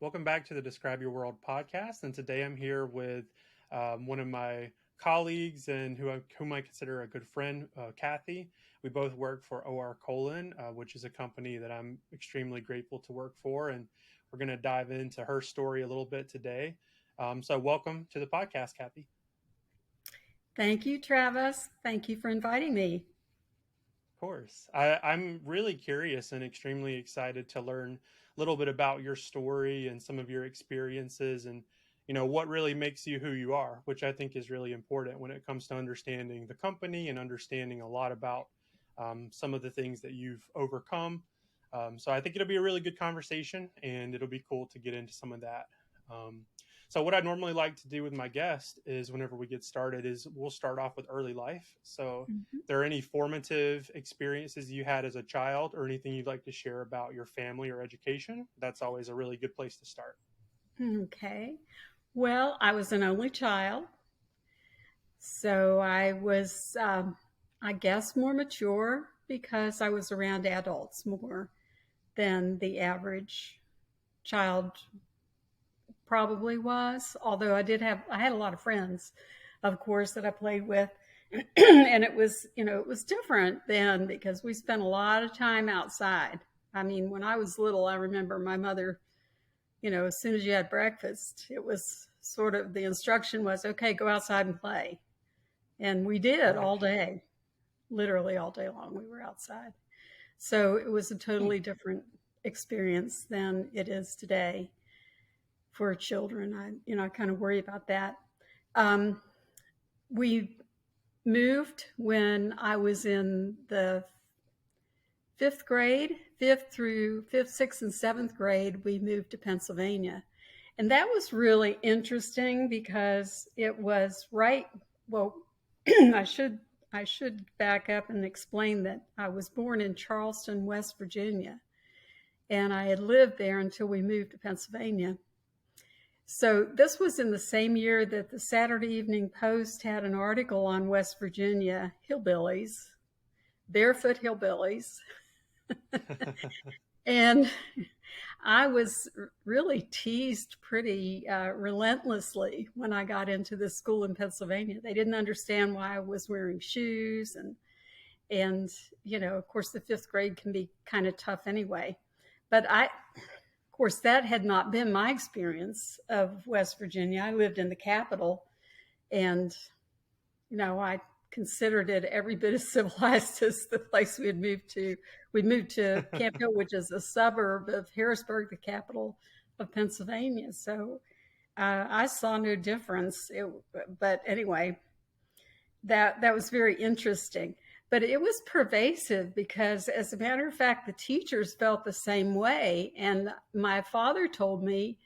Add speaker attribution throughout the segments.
Speaker 1: Welcome back to the Describe Your World podcast. And today I'm here with one of my colleagues and whom I consider a good friend, Cathy. We both work for Colan, which is a company that I'm extremely grateful to work for. And we're going to dive into her story a little bit today. So welcome to the podcast, Cathy.
Speaker 2: Thank you, Travis. Thank you for inviting me.
Speaker 1: Of course. I'm really curious and extremely excited to learn a little bit about your story and some of your experiences and, what really makes you who you are, which I think is really important when it comes to understanding the company and understanding a lot about some of the things that you've overcome. So I think it'll be a really good conversation and it'll be cool to get into some of that. So what I normally like to do with my guest is whenever we get started is we'll start off with early life. So if there are any formative experiences you had as a child or anything you'd like to share about your family or education, that's always a really good place to start.
Speaker 2: Okay. Well, I was an only child. So I was, I guess, more mature because I was around adults more than the average child probably was. Although I had a lot of friends, of course, that I played with. And it was different then because we spent a lot of time outside. I mean, when I was little, I remember my mother, as soon as you had breakfast, it was sort of the instruction was, okay, go outside and play. And we did all day, literally all day long. We were outside. So it was a totally different experience than it is today for children. I kind of worry about that. We moved when I was in the fifth, 6th, and 7th grade. We moved to Pennsylvania. And that was really interesting because it was I should back up and explain that I was born in Charleston, West Virginia. And I had lived there until we moved to Pennsylvania. So this was in the same year that the Saturday Evening Post had an article on West Virginia hillbillies, barefoot hillbillies. And I was really teased pretty relentlessly when I got into this school in Pennsylvania. They didn't understand why I was wearing shoes. And of course, the 5th grade can be kind of tough anyway. But of course, that had not been my experience of West Virginia. I lived in the capital, and, I considered it every bit as civilized as the place we had moved to. We moved to Camp Hill, which is a suburb of Harrisburg, the capital of Pennsylvania. So I saw no difference. But anyway, that was very interesting. But it was pervasive because, as a matter of fact, the teachers felt the same way. And my father told me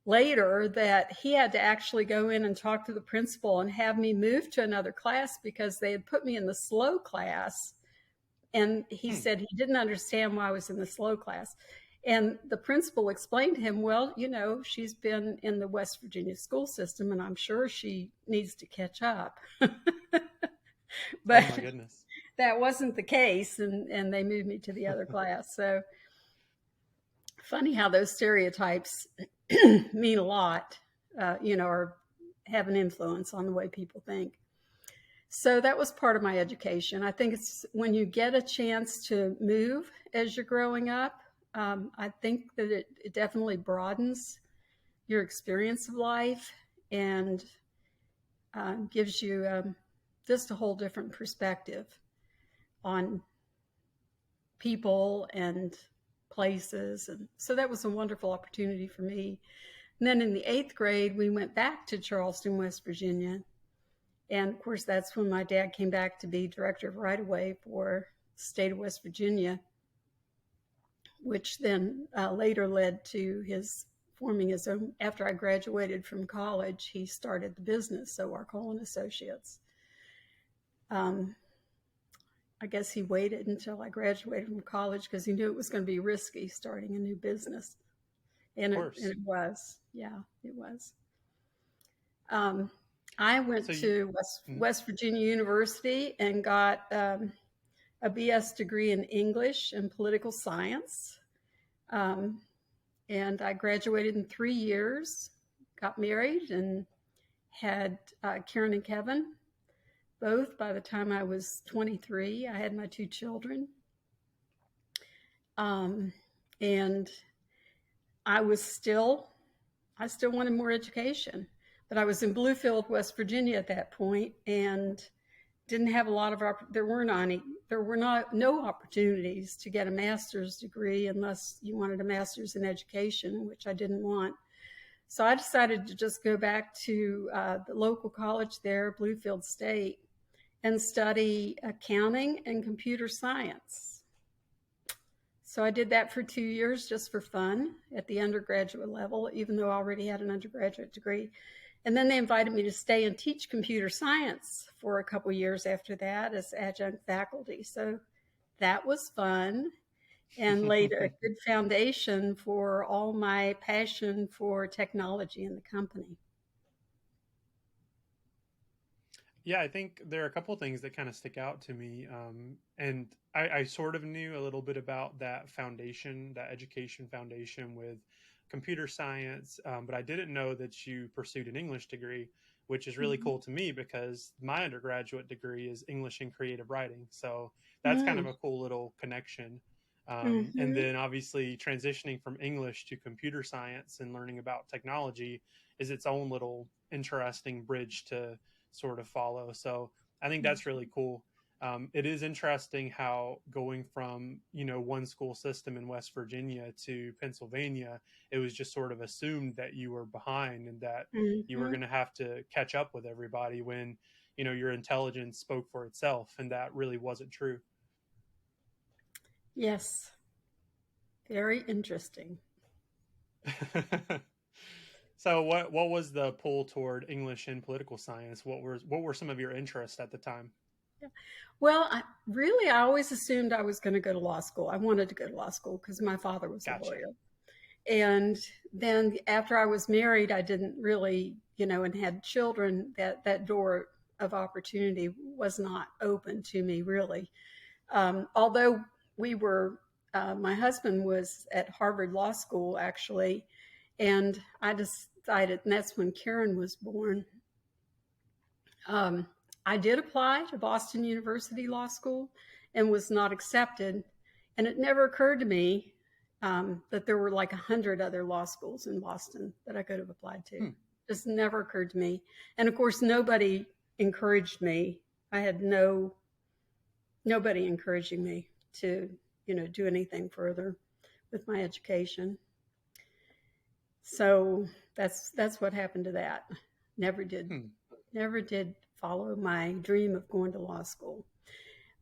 Speaker 2: later that he had to actually go in and talk to the principal and have me move to another class because they had put me in the slow class. And he said he didn't understand why I was in the slow class. And the principal explained to him, well, she's been in the West Virginia school system and I'm sure she needs to catch up. But
Speaker 1: oh my goodness.
Speaker 2: That wasn't the case, and they moved me to the other class. So funny how those stereotypes mean a lot, or have an influence on the way people think. So that was part of my education. I think it's when you get a chance to move as you're growing up, I think that it definitely broadens your experience of life and gives you just a whole different perspective on people and places. And so that was a wonderful opportunity for me. And then in the 8th grade, we went back to Charleston, West Virginia. And of course, that's when my dad came back to be director of right-of-way for the state of West Virginia, which then later led to his forming his own. After I graduated from college, he started the business, so our Colan Associates. I guess he waited until I graduated from college because he knew it was going to be risky starting a new business. And it was. Yeah, it was. I went to West Virginia University and got a BS degree in English and political science. and I graduated in 3 years, got married, and had Karen and Kevin both by the time I was 23. I had my 2 children. Um, and I was still, I still wanted more education, but I was in Bluefield, West Virginia at that point, and didn't have a lot of, there were not, no opportunities to get a master's degree unless you wanted a master's in education, which I didn't want. So I decided to just go back to the local college there, Bluefield State, and study accounting and computer science. So I did that for 2 years just for fun at the undergraduate level, even though I already had an undergraduate degree. And then they invited me to stay and teach computer science for a couple years after that as adjunct faculty. So that was fun and laid a good foundation for all my passion for technology in the company.
Speaker 1: Yeah, I think there are a couple of things that kind of stick out to me. And I sort of knew a little bit about that foundation, that education foundation with computer science, but I didn't know that you pursued an English degree, which is really
Speaker 2: Mm-hmm.
Speaker 1: cool to me because my undergraduate degree is English and creative writing. So that's kind
Speaker 2: Mm-hmm.
Speaker 1: of a cool little connection. And
Speaker 2: Mm-hmm.
Speaker 1: then obviously transitioning from English to computer science and learning about technology is its own little interesting bridge to sort of follow. So I think that's really cool. It is interesting how going from one school system in West Virginia to Pennsylvania, it was just sort of assumed that you were behind and that you were
Speaker 2: Mm-hmm.
Speaker 1: going to have to catch up with everybody when your intelligence spoke for itself, and that really wasn't true.
Speaker 2: Yes, very interesting.
Speaker 1: So what was the pull toward English and political science? What were some of your interests at the time?
Speaker 2: Yeah. Well, I always assumed I was going to go to law school. I wanted to go to law school because my father was a
Speaker 1: Gotcha.
Speaker 2: lawyer. And then after I was married, I didn't really, and had children, that door of opportunity was not open to me really. Although we were, my husband was at Harvard Law School actually, and I decided, and that's when Karen was born. Um, I did apply to Boston University Law School and was not accepted. And it never occurred to me that there were like 100 other law schools in Boston that I could have applied to.
Speaker 1: Hmm.
Speaker 2: Just never occurred to me. And of course, nobody encouraged me. I had nobody encouraging me to, do anything further with my education. So that's what happened to that. Never did
Speaker 1: Hmm.
Speaker 2: never did follow my dream of going to law school.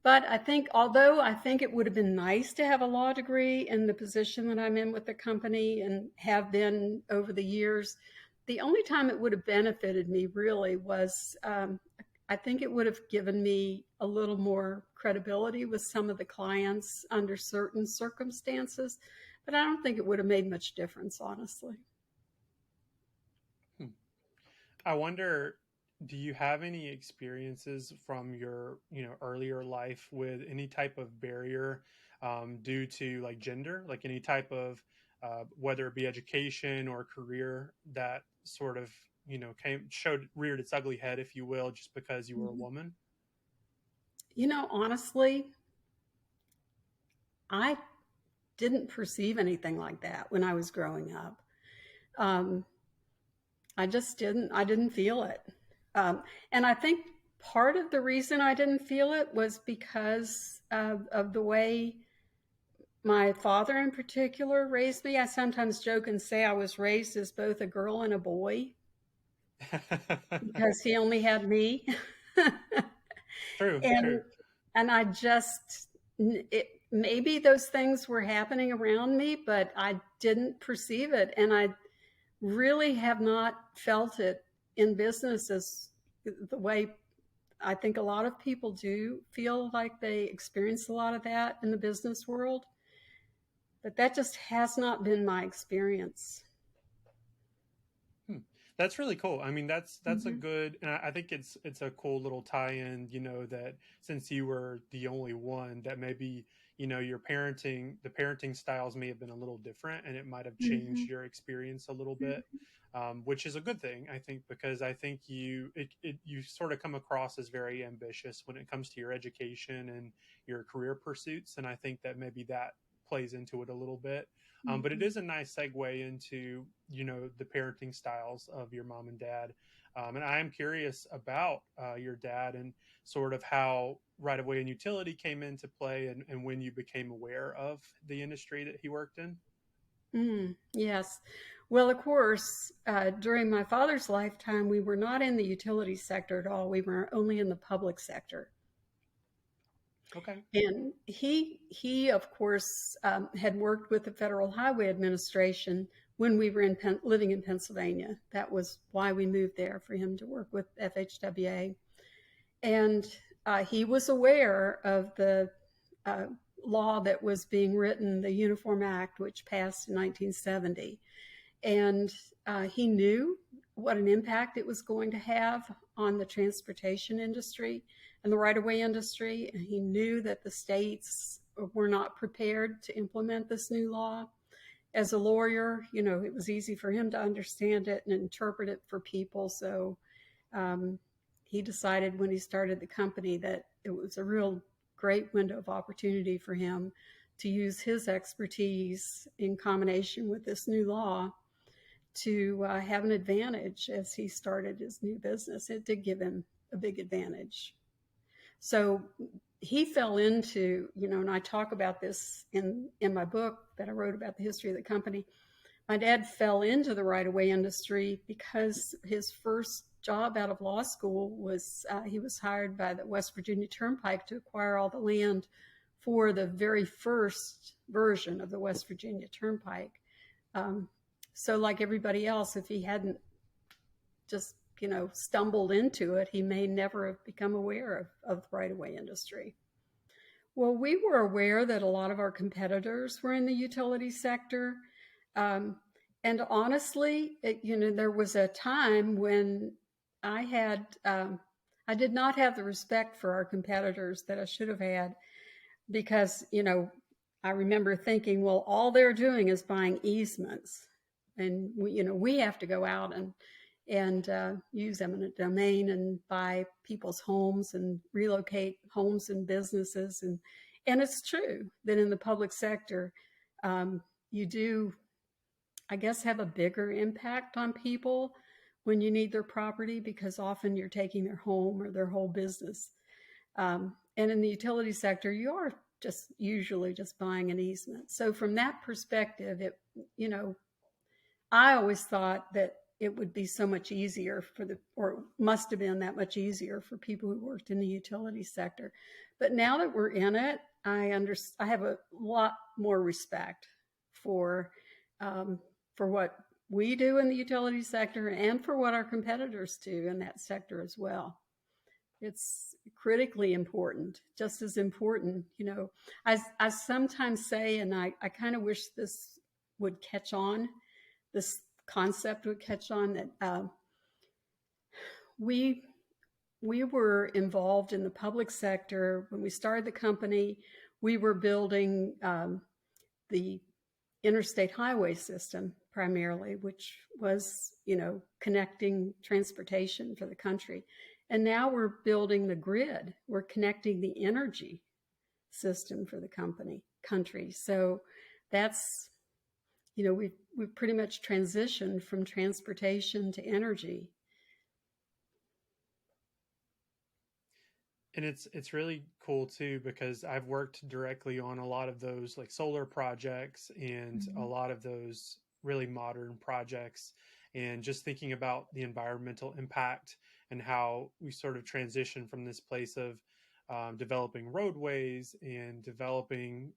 Speaker 2: But I think, although I think it would have been nice to have a law degree in the position that I'm in with the company and have been over the years, the only time it would have benefited me really was I think it would have given me a little more credibility with some of the clients under certain circumstances. But I don't think it would have made much difference, honestly.
Speaker 1: Hmm. I wonder, do you have any experiences from your, earlier life with any type of barrier due to like gender, like any type of whether it be education or career that sort of, reared its ugly head, if you will, just because you were a
Speaker 2: Mhm.
Speaker 1: woman?
Speaker 2: Honestly, I didn't perceive anything like that when I was growing up. Um, I just didn't. I didn't feel it, and I think part of the reason I didn't feel it was because of the way my father, in particular, raised me. I sometimes joke and say I was raised as both a girl and a boy because he only had me,
Speaker 1: True,
Speaker 2: and
Speaker 1: true.
Speaker 2: I just maybe those things were happening around me, but I didn't perceive it, and I really have not felt it in business as the way I think a lot of people do feel like they experience a lot of that in the business world. But that just has not been my experience.
Speaker 1: Hmm. That's really cool. I mean, that's a
Speaker 2: Hmm.
Speaker 1: good, and I think it's a cool little tie-in. You know, that since you were the only one, that maybe your the parenting styles may have been a little different, and it might have changed
Speaker 2: Hmm.
Speaker 1: your experience a little bit, which is a good thing, I think, because I think you sort of come across as very ambitious when it comes to your education and your career pursuits, and I think that maybe that plays into it a little bit. But it
Speaker 2: Hmm.
Speaker 1: is a nice segue into the parenting styles of your mom and dad. And I am curious about your dad and sort of how right away and utility came into play, and when you became aware of the industry that he worked in.
Speaker 2: Yes. Well, of course, during my father's lifetime, we were not in the utility sector at all. We were only in the public sector.
Speaker 1: Okay.
Speaker 2: And he of course, had worked with the Federal Highway Administration when we were living in Pennsylvania. That was why we moved there, for him to work with FHWA. And he was aware of the uh, law that was being written, the Uniform Act, which passed in 1970. And he knew what an impact it was going to have on the transportation industry and the right of way industry. And he knew that the states were not prepared to implement this new law. As a lawyer, it was easy for him to understand it and interpret it for people. So um, he decided when he started the company that it was a real great window of opportunity for him to use his expertise in combination with this new law to have an advantage as he started his new business. It did give him a big advantage. So he fell into, and I talk about this in my book that I wrote about the history of the company. My dad fell into the right of way industry because his first job out of law school was he was hired by the West Virginia Turnpike to acquire all the land for the very first version of the West Virginia Turnpike. Um, so, like everybody else, if he hadn't just stumbled into it, he may never have become aware of the right of way industry. Well, we were aware that a lot of our competitors were in the utility sector. Um, and honestly, there was a time when I had, I did not have the respect for our competitors that I should have had because, I remember thinking, well, all they're doing is buying easements. And we have to go out and use eminent domain and buy people's homes and relocate homes and businesses. And it's true that in the public sector, you do, I guess, have a bigger impact on people when you need their property because often you're taking their home or their whole business. And in the utility sector, you are just usually just buying an easement. So from that perspective, you know, I always thought that it would be so much easier or must have been that much easier for people who worked in the utility sector. But now that we're in it, I have a lot more respect for um, for what we do in the utility sector and for what our competitors do in that sector as well. It's critically important, just as important. I sometimes say, and I kind of wish this would catch on, this concept would catch on that we we were involved in the public sector when we started the company. We were building the interstate highway system primarily, which was connecting transportation for the country. And now we're building the grid. We're connecting the energy system for the country. So that's we've pretty much transitioned from transportation to energy.
Speaker 1: And it's really cool too because I've worked directly on a lot of those like solar projects and a
Speaker 2: Mm-hmm.
Speaker 1: lot of those really modern projects, and just thinking about the environmental impact and how we sort of transition from this place of developing roadways and developing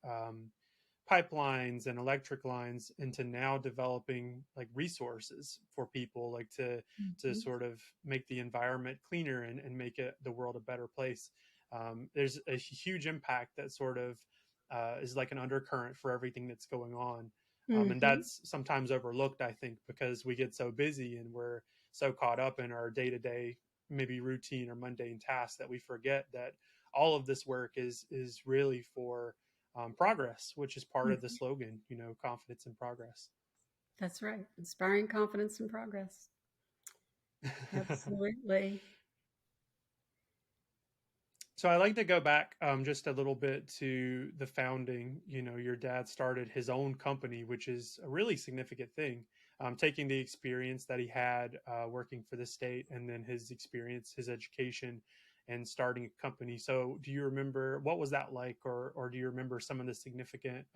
Speaker 1: pipelines and electric lines into now developing like resources for people, like to
Speaker 2: Mm-hmm.
Speaker 1: sort of make the environment cleaner and make it the world a better place. There's a huge impact that sort of is like an undercurrent for everything that's going on. And
Speaker 2: Mm-hmm.
Speaker 1: that's sometimes overlooked, I think, because we get so busy and we're so caught up in our day-to-day, maybe routine or mundane tasks, that we forget that all of this work is really for progress, which is part of the
Speaker 2: Mhm.
Speaker 1: slogan, confidence and progress.
Speaker 2: That's right. Inspiring confidence and progress. Absolutely.
Speaker 1: So I like to go back just a little bit to the founding. Your dad started his own company, which is a really significant thing. Taking the experience that he had working for the state, and then his experience, his education, and starting a company. So, do you remember what was that like, or do you remember some of the significant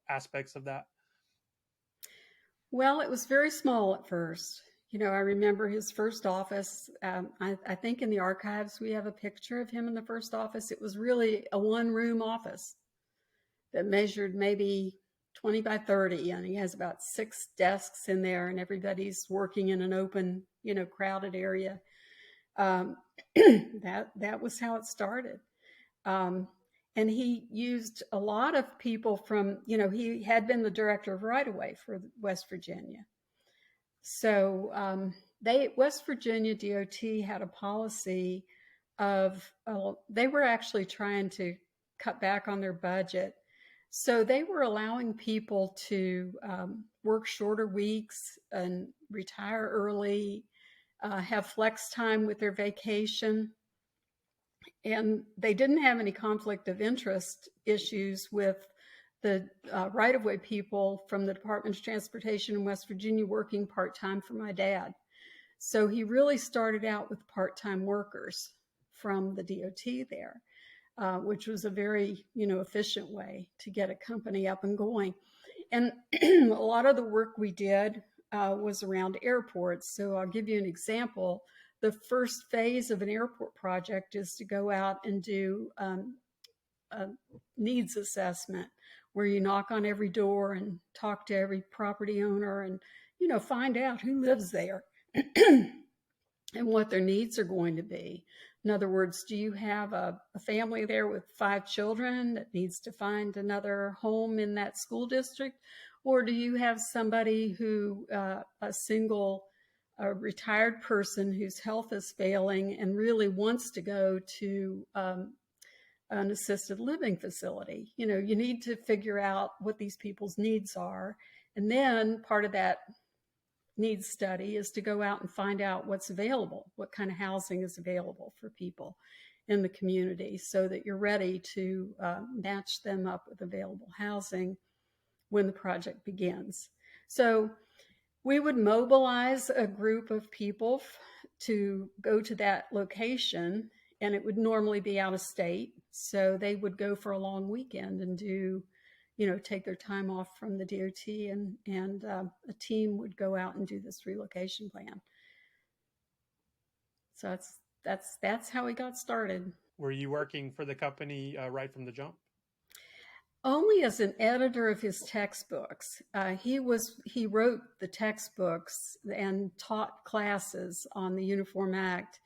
Speaker 1: aspects of that?
Speaker 2: Well, it was very small at first. I remember his first office. I think in the archives we have a picture of him in the first office. It was really a one-room office that measured maybe 20 by 30, and he has about 6 desks in there, and everybody's working in an open, crowded area. Um, that was how it started. Um, and he used a lot of people from, he had been the director of right of way for West Virginia. So West Virginia DOT had a policy of, they were actually trying to cut back on their budget. So they were allowing people to work shorter weeks and retire early, have flex time with their vacation. And they didn't have any conflict of interest issues with the right of way people from the Department of Transportation in West Virginia working part time for my dad. So he really started out with part time workers from the DOT there, which was a very efficient way to get a company up and going. And a lot of the work we did was around airports. So I'll give you an example. The first phase of an airport project is to go out and do a needs assessment, where you knock on every door and talk to every property owner and find out who lives there and what their needs are going to be. In other words, do you have a family there with 5 children that needs to find another home in that school district? Or do you have somebody who, a single, a retired person whose health is failing and really wants to go to an assisted living facility? You need to figure out what these people's needs are. And then part of that needs study is to go out and find out what's available, what kind of housing is available for people in the community, so that you're ready to match them up with available housing when the project begins. So we would mobilize a group of people to go to that location, and it would normally be out of state. So they would go for a long weekend and take their time off from the DOT, and a team would go out and do this relocation plan. So that's how we got started.
Speaker 1: Were you working for the company right from the jump?
Speaker 2: Only as an editor of his textbooks. He wrote the textbooks and taught classes on the Uniform Act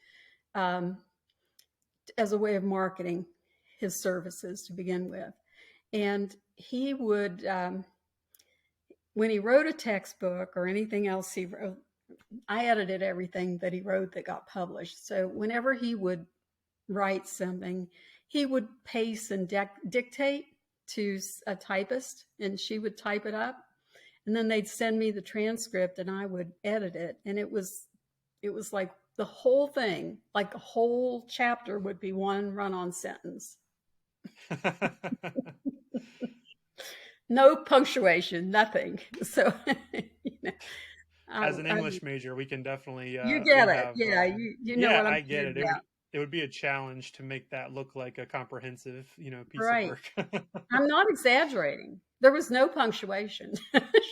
Speaker 2: um, as a way of marketing his services to begin with. And he would, when he wrote a textbook or anything else he wrote, I edited everything that he wrote that got published. So whenever he would write something, he would pace and dictate to a typist, and she would type it up, and then they'd send me the transcript and I would edit it. And it was like the whole thing, like a whole chapter would be one run-on sentence. No punctuation, nothing. So
Speaker 1: As an
Speaker 2: I
Speaker 1: English major, we can definitely
Speaker 2: you
Speaker 1: we
Speaker 2: get it.
Speaker 1: have
Speaker 2: Yeah, you know
Speaker 1: yeah,
Speaker 2: what I'm
Speaker 1: I get
Speaker 2: talking
Speaker 1: it.
Speaker 2: about.
Speaker 1: It would be a challenge to make that look like a comprehensive, piece of
Speaker 2: Right.
Speaker 1: work.
Speaker 2: I'm not exaggerating. There was no punctuation.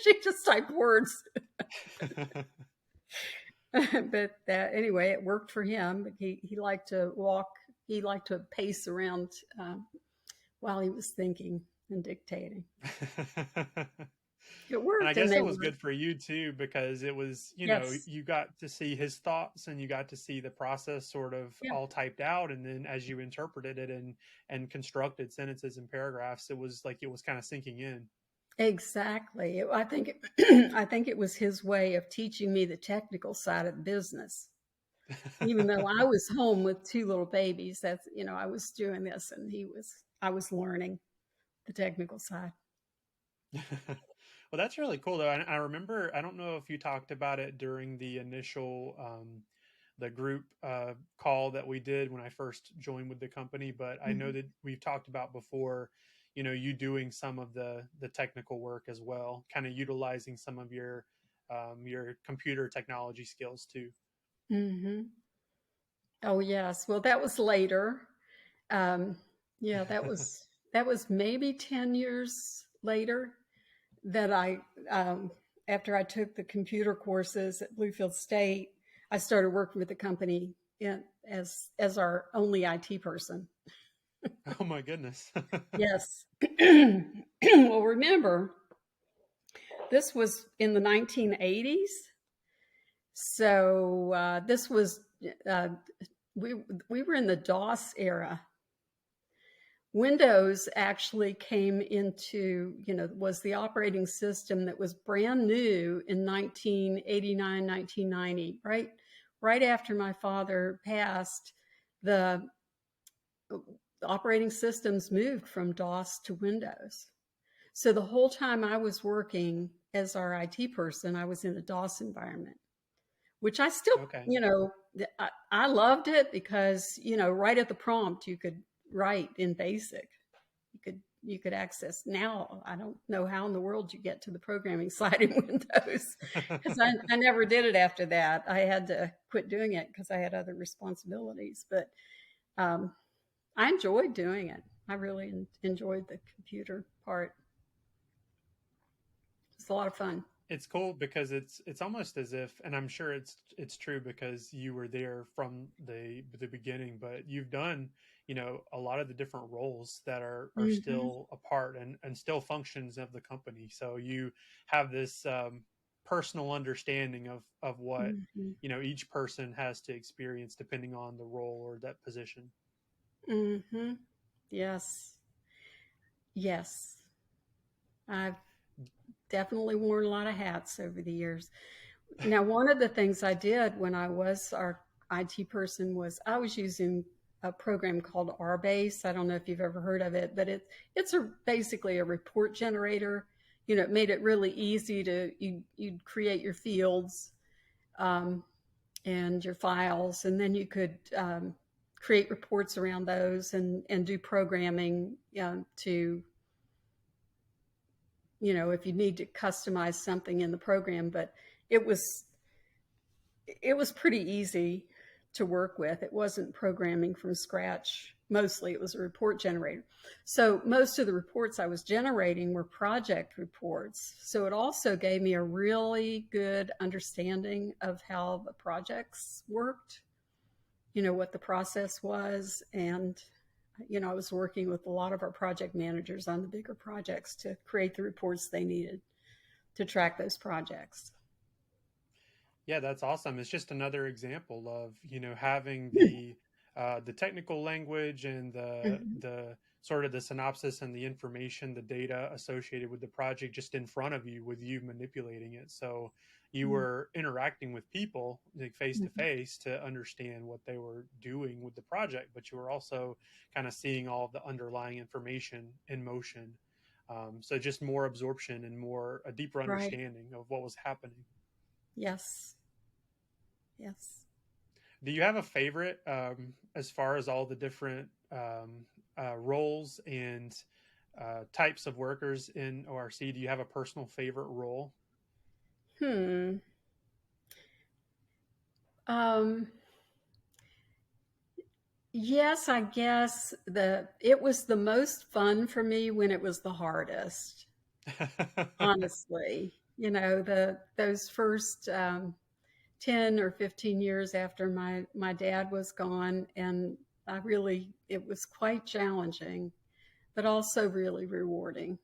Speaker 2: She just typed words. But anyway, it worked for him. But he liked to walk. He liked to pace around while he was thinking and dictating. It
Speaker 1: And I
Speaker 2: worked, and
Speaker 1: guess
Speaker 2: they
Speaker 1: it was
Speaker 2: were.
Speaker 1: good for you too, because it was,
Speaker 2: Yes.
Speaker 1: you got to see his thoughts and you got to see the process sort of
Speaker 2: Yeah.
Speaker 1: all typed out. And then as you interpreted it and constructed sentences and paragraphs, it was like it was kind of sinking in.
Speaker 2: Exactly. I think I think it was his way of teaching me the technical side of the business. Even though I was home with two little babies, that's, I was doing this, and I was learning the technical side.
Speaker 1: Well, that's really cool, though. I remember, I don't know if you talked about it during the initial the group call that we did when I first joined with the company, but I know
Speaker 2: Mhm.
Speaker 1: that we've talked about before, you doing some of the technical work as well, kind of utilizing some of your computer technology skills too.
Speaker 2: Mhm. Oh, yes. Well, that was later. Um, yeah, that was maybe 10 years later that um, after I took the computer courses at Bluefield State, I started working with the company as our only IT person.
Speaker 1: Oh my goodness.
Speaker 2: Yes. Well, remember, this was in the 1980s. So this was, uh, we were in the DOS era. Windows actually came into, was the operating system that was brand new in 1989, 1990, right after my father passed. The, the operating systems moved from DOS to Windows. So the whole time I was working as our IT person, I was in a DOS environment, which I still,
Speaker 1: Okay.
Speaker 2: you know, I loved it because, right at the prompt, you could write in BASIC. You could access. Now I don't know how in the world you get to the programming side in Windows, because I never did it after that. I had to quit doing it because I had other responsibilities. But um, I enjoyed doing it. I really enjoyed the computer part. It's a lot of fun.
Speaker 1: It's cool because it's almost as if, and I'm sure it's true because you were there from the beginning, but you've done, a lot of the different roles that are
Speaker 2: Hmm.
Speaker 1: still a part and still functions of the company. So you have this personal understanding of what,
Speaker 2: Hmm.
Speaker 1: each person has to experience depending on the role or that position.
Speaker 2: Hmm. Yes. Yes. I've definitely worn a lot of hats over the years. Now, one of the things I did when I was our IT person was I was using a program called RBase. I don't know if you've ever heard of it, but it's basically a report generator. It made it really easy to you'd create your fields, um, and your files, and then you could create reports around those and do programming to, if you need to customize something in the program. But it was it was pretty easy to work with. It wasn't programming from scratch. Mostly it was a report generator. So most of the reports I was generating were project reports. So it also gave me a really good understanding of how the projects worked, what the process was. And, I was working with a lot of our project managers on the bigger projects to create the reports they needed to track those projects.
Speaker 1: Yeah, that's awesome. It's just another example of, having the technical language and
Speaker 2: Mhm.
Speaker 1: the sort of the synopsis and the information, the data associated with the project just in front of you with you manipulating it. So you were interacting with people like face to
Speaker 2: Mhm.
Speaker 1: face to understand what they were doing with the project, but you were also kind of seeing all of the underlying information in motion. So just more absorption and more a deeper
Speaker 2: Right.
Speaker 1: understanding of what was happening.
Speaker 2: Yes. Yes.
Speaker 1: Do you have a favorite as far as all the different roles and types of workers in ORC? Do you have a personal favorite role?
Speaker 2: Hmm. Um, yes, I guess it was the most fun for me when it was the hardest. Honestly, those first 10 or 15 years after my dad was gone, and it was quite challenging, but also really rewarding.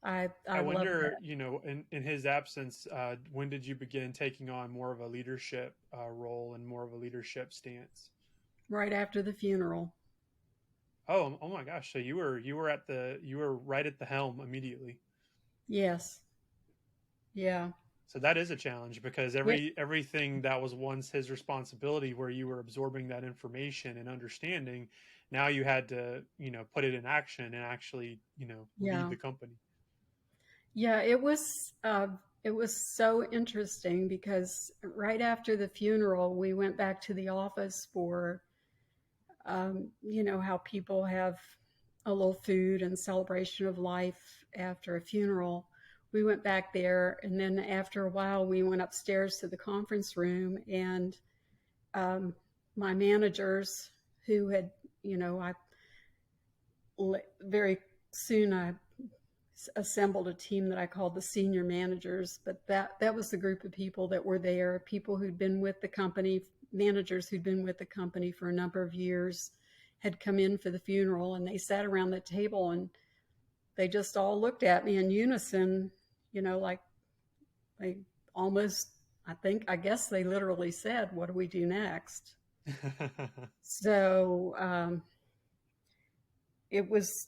Speaker 2: I
Speaker 1: I
Speaker 2: love
Speaker 1: wonder,
Speaker 2: that.
Speaker 1: in his absence, when did you begin taking on more of a leadership role and more of a leadership stance?
Speaker 2: Right after the funeral.
Speaker 1: Oh, oh my gosh. So you were right at the helm immediately.
Speaker 2: Yes. Yeah.
Speaker 1: So that is a challenge because
Speaker 2: Yeah.
Speaker 1: everything that was once his responsibility, where you were absorbing that information and understanding, now you had to, put it in action and actually, lead
Speaker 2: Yeah.
Speaker 1: the company.
Speaker 2: Yeah. It was so interesting because right after the funeral, we went back to the office for, how people have a little food and celebration of life after a funeral. We went back there, and then after a while, we went upstairs to the conference room, and um, my managers, who had, I very soon I assembled a team that I called the senior managers, but that was the group of people that were there, people who'd been with the company, managers who'd been with the company for a number of years, had come in for the funeral, and they sat around the table and they just all looked at me in unison, like they almost, I guess they literally said, "What do we do next?" So it was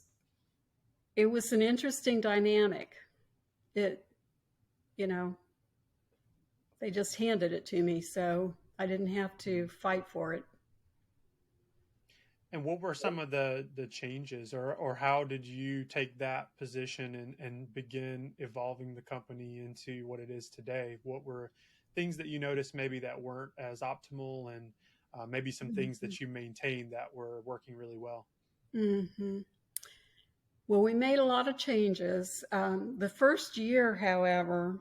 Speaker 2: it was an interesting dynamic. It, you know, they just handed it to me, so I didn't have to fight for it.
Speaker 1: And what were some of the changes, or how did you take that position and begin evolving the company into what it is today? What were things that you noticed maybe that weren't as optimal, and maybe some things
Speaker 2: Mm-hmm.
Speaker 1: that you maintained that were working really well?
Speaker 2: Mm-hmm. Well, we made a lot of changes. The first year, however,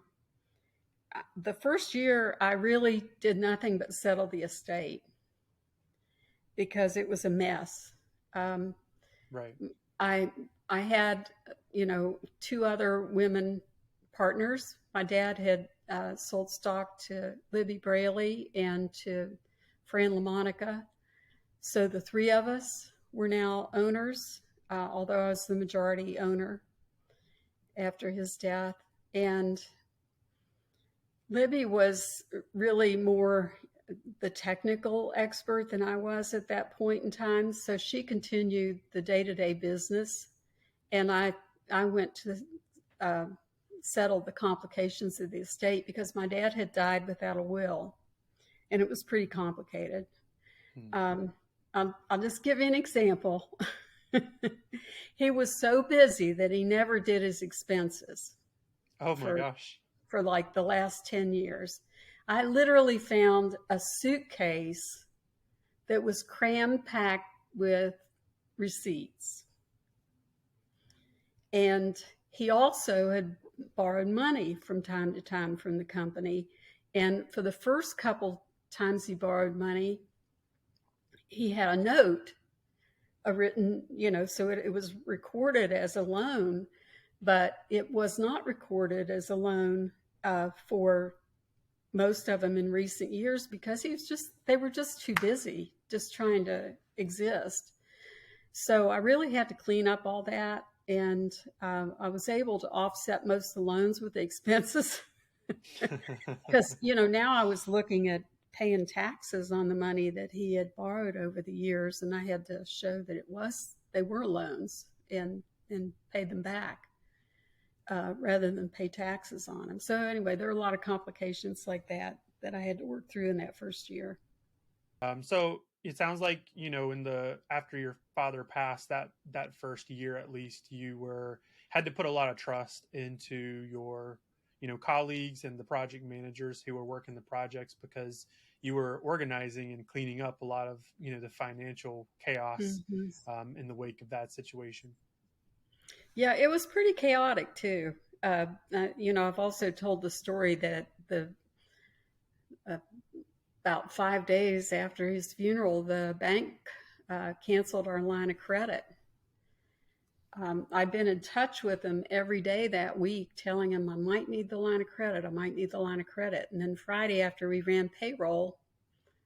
Speaker 2: the first year I really did nothing but settle the estate because it was a mess. Um,
Speaker 1: Right.
Speaker 2: I I had, two other women partners. My dad had sold stock to Libby Braley and to Fran LaMonica. So the three of us were now owners, although I was the majority owner after his death. And Libby was really more the technical expert than I was at that point in time. So she continued the day to day business. And I went to uh, settle the complications of the estate because my dad had died without a will, and it was pretty complicated.
Speaker 1: Hmm.
Speaker 2: I'll just give you an example. He was so busy that he never did his expenses
Speaker 1: Oh my
Speaker 2: for
Speaker 1: gosh.
Speaker 2: like the last 10 years. I literally found a suitcase that was cram packed with receipts. And he also had borrowed money from time to time from the company. And for the first couple times he borrowed money, he had a note, a written, so it was recorded as a loan, but it was not recorded as a loan for most of them in recent years because they were just too busy just trying to exist. So I really had to clean up all that. And I was able to offset most of the loans with the expenses because, now I was looking at paying taxes on the money that he had borrowed over the years. And I had to show that they were loans and pay them back rather than pay taxes on them. So anyway, there are a lot of complications like that I had to work through in that first year.
Speaker 1: So it sounds like, in the after your father passed, that first year at least, you were had to put a lot of trust into your, colleagues and the project managers who were working the projects, because you were organizing and cleaning up a lot of, the financial chaos
Speaker 2: Mm-hmm.
Speaker 1: in the wake of that situation.
Speaker 2: Yeah, it was pretty chaotic too. I've also told the story that the uh, about 5 days after his funeral, the bank canceled our line of credit. I've been in touch with him every day that week, telling him I might need the line of credit. I might need the line of credit. And then Friday, after we ran payroll,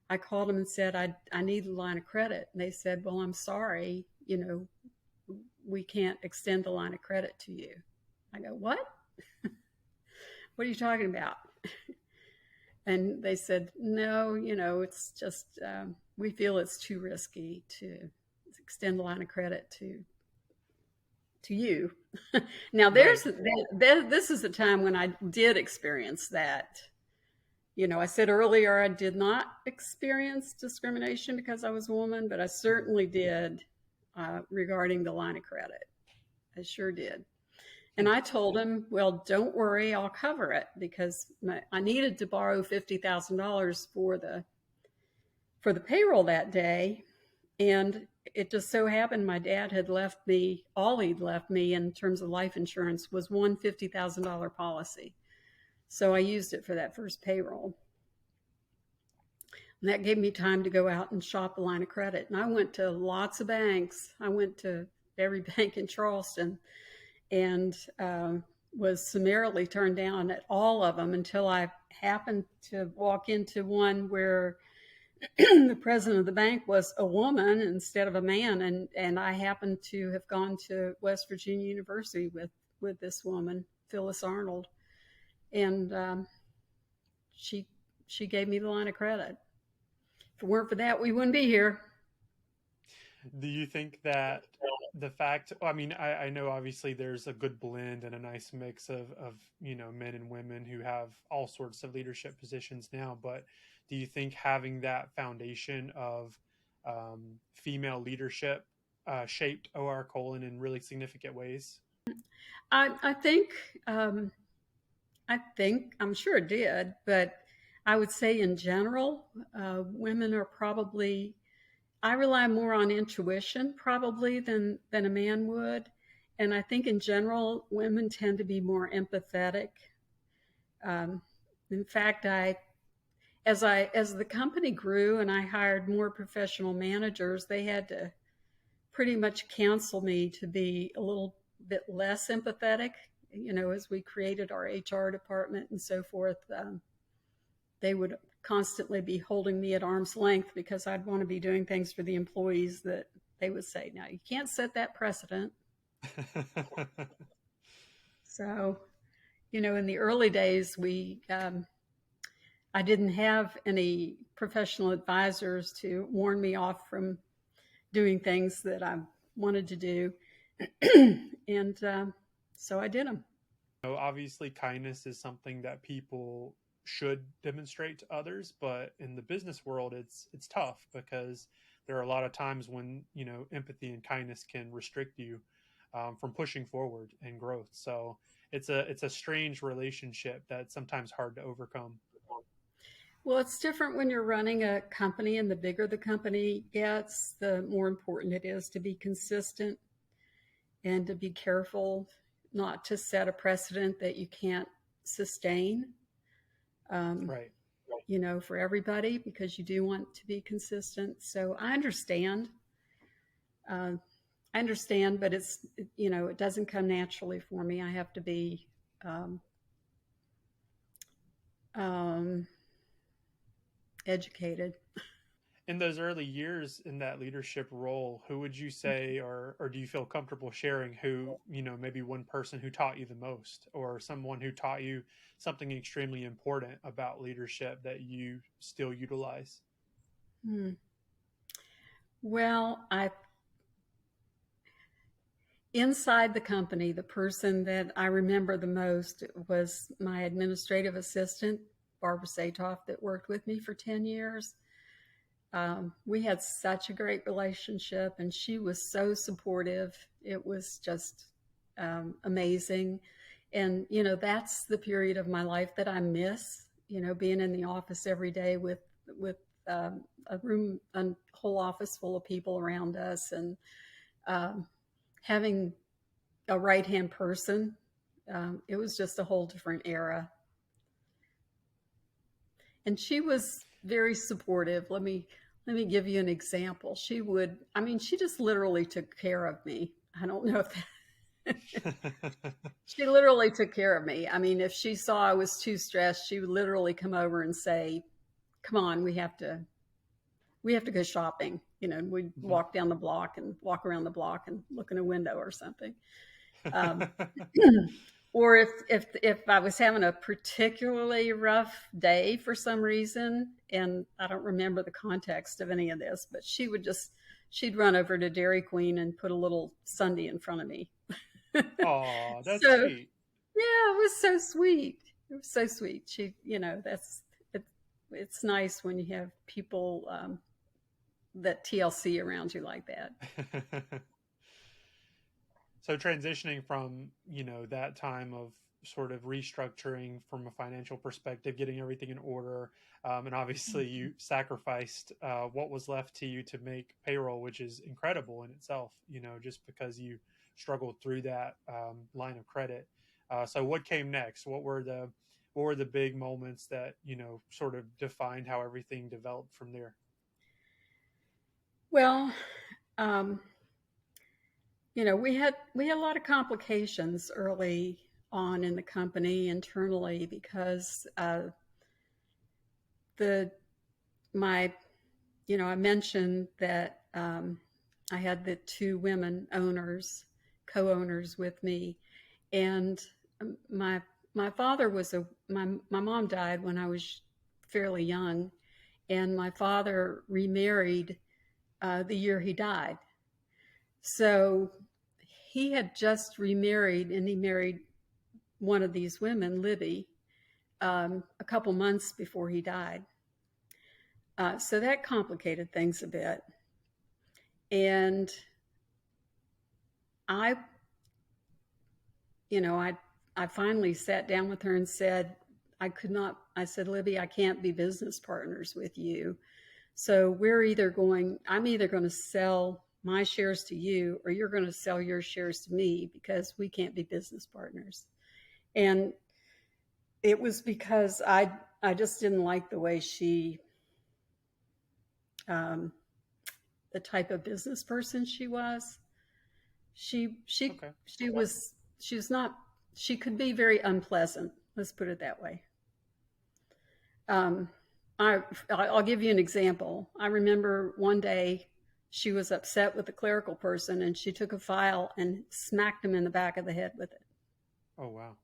Speaker 2: I called them and said, I need the line of credit. And they said, well, I'm sorry, we can't extend the line of credit to you. I go, what? What are you talking about? And they said, no, it's just, we feel it's too risky to extend a line of credit to you. Now,
Speaker 1: Right.
Speaker 2: this is a time when I did experience that. I said earlier I did not experience discrimination because I was a woman, but I
Speaker 1: Mhm.
Speaker 2: certainly did regarding the line of credit. I sure did. And
Speaker 1: Hmm.
Speaker 2: I told him, well, don't worry, I'll cover it because I needed to borrow $50,000 for the payroll that day. And it just so happened my dad had left me, all he'd left me in terms of life insurance was one $50,000 policy. So I used it for that first payroll. And that gave me time to go out and shop a line of credit. And I went to lots of banks. I went to every bank in Charleston and was summarily turned down at all of them until I happened to walk into one where the president of the bank was a woman instead of a man, and I happened to have gone to West Virginia University with this woman, Phyllis Arnold, and she she gave me the line of credit. If it weren't for that, we wouldn't be here.
Speaker 1: Do you think that the fact, I mean, I know obviously there's a good blend and a nice mix of, men and women who have all sorts of leadership positions now, but do you think having that foundation of female leadership shaped OR Colon in really significant ways?
Speaker 2: I think um, I'm sure it did, but I would say in general, women are probably I rely more on intuition probably than a man would, and I think in general women tend to be more empathetic. Um, in fact, as the company grew and I hired more professional managers, they had to pretty much counsel me to be a little bit less empathetic. As we created our HR department and so forth, they would constantly be holding me at arm's length because I'd want to be doing things for the employees that they would say, "Now you can't set that precedent." So, in the early days, I didn't have any professional advisors to warn me off from doing things that I wanted to do, and so I did them.
Speaker 1: Obviously, kindness is something that people should demonstrate to others, but in the business world, it's tough because there are a lot of times when empathy and kindness can restrict you from pushing forward and growth. So it's a strange relationship that's sometimes hard to overcome.
Speaker 2: Well, it's different when you're running a company, and the bigger the company gets, the more important it is to be consistent and to be careful not to set a precedent that you can't sustain, um,
Speaker 1: Right.
Speaker 2: for everybody because you do want to be consistent. So I understand. Uh, I understand, but it doesn't come naturally for me. I have to be um, um, educated.
Speaker 1: In those early years in that leadership role, who would you say, or do you feel comfortable sharing who, maybe one person who taught you the most, or someone who taught you something extremely important about leadership that you still utilize?
Speaker 2: Hmm. Well, I inside the company, the person that I remember the most was my administrative assistant, Barbara Satoff, that worked with me for 10 years. We had such a great relationship, and she was so supportive. It was just amazing. And, that's the period of my life that I miss, being in the office every day with a whole office full of people around us and um, having a right hand person. It was just a whole different era. And she was very supportive. Let me give you an example. She just literally took care of me. I don't know if that, she literally took care of me. I mean, if she saw I was too stressed, she would literally come over and say, "Come on, we have to go shopping." We'd walk down the block and walk around the block and look in a window or something. Um, or if I was having a particularly rough day for some reason, and I don't remember the context of any of this, but she'd run over to Dairy Queen and put a little sundae in front of me.
Speaker 1: Oh, that's
Speaker 2: So
Speaker 1: sweet.
Speaker 2: yeah, it was so sweet. It was so sweet. It, it's nice when you have people that TLC around you like that.
Speaker 1: So transitioning from, that time of sort of restructuring from a financial perspective, getting everything in order, and obviously you sacrificed what was left to you to make payroll, which is incredible in itself, just because you struggled through that line of credit. So what came next? What were the big moments that, sort of defined how everything developed from there?
Speaker 2: Well, um, we had a lot of complications early on in the company internally because the my I mentioned that I had the two women owners, co-owners with me, and my my father was a my mom died when I was fairly young, and my father remarried the year he died. So he had just remarried, and he married one of these women, Libby, a couple months before he died. So that complicated things a bit. And I, you know, I finally sat down with her and said, I could not, I said, Libby, I can't be business partners with you. So I'm either going to sell my shares to you or you're going to sell your shares to me because we can't be business partners. And it was because I just didn't like the way um, the type of business person she was. She she
Speaker 1: Okay.
Speaker 2: she was not she could be very unpleasant. Let's put it that way. Um, I'll give you an example. I remember one day she was upset with the clerical person and she took a file and smacked him in the back of the head with it.
Speaker 1: Oh, wow.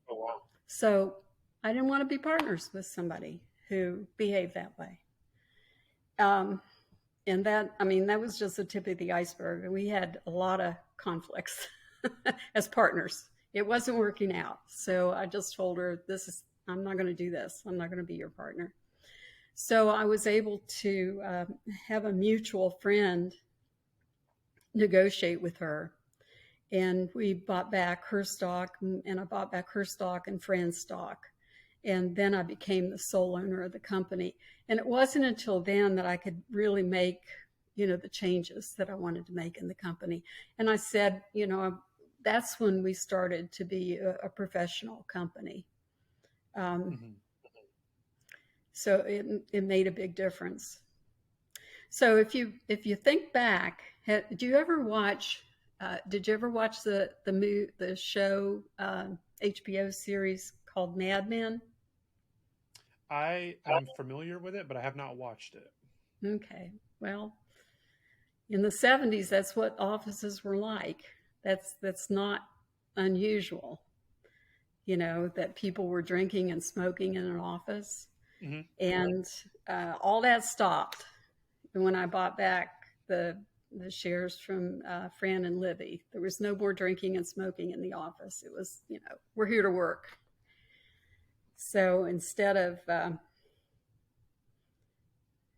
Speaker 2: So I didn't want to be partners with somebody who behaved that way. Um, and that was just the tip of the iceberg. We had a lot of conflicts as partners. It wasn't working out. So I just told her, I'm not going to do this. I'm not going to be your partner. So I was able to have a mutual friend negotiate with her. And we bought back her stock, and I bought back her stock and Fran's stock. And then I became the sole owner of the company. And it wasn't until then that I could really make, the changes that I wanted to make in the company. And I said, that's when we started to be a professional company. Um,
Speaker 1: Hmm.
Speaker 2: so it made a big difference. So if you think back, do you ever watch? Did you ever watch the show HBO series called Mad Men?
Speaker 1: I am familiar with it, but I have not watched it.
Speaker 2: Okay, well, in the '70s, that's what offices were like. That's not unusual, that people were drinking and smoking in an office,
Speaker 1: Hmm.
Speaker 2: and all that stopped when I bought back the shares from Fran and Libby. There was no more drinking and smoking in the office. It was, we're here to work. So instead of,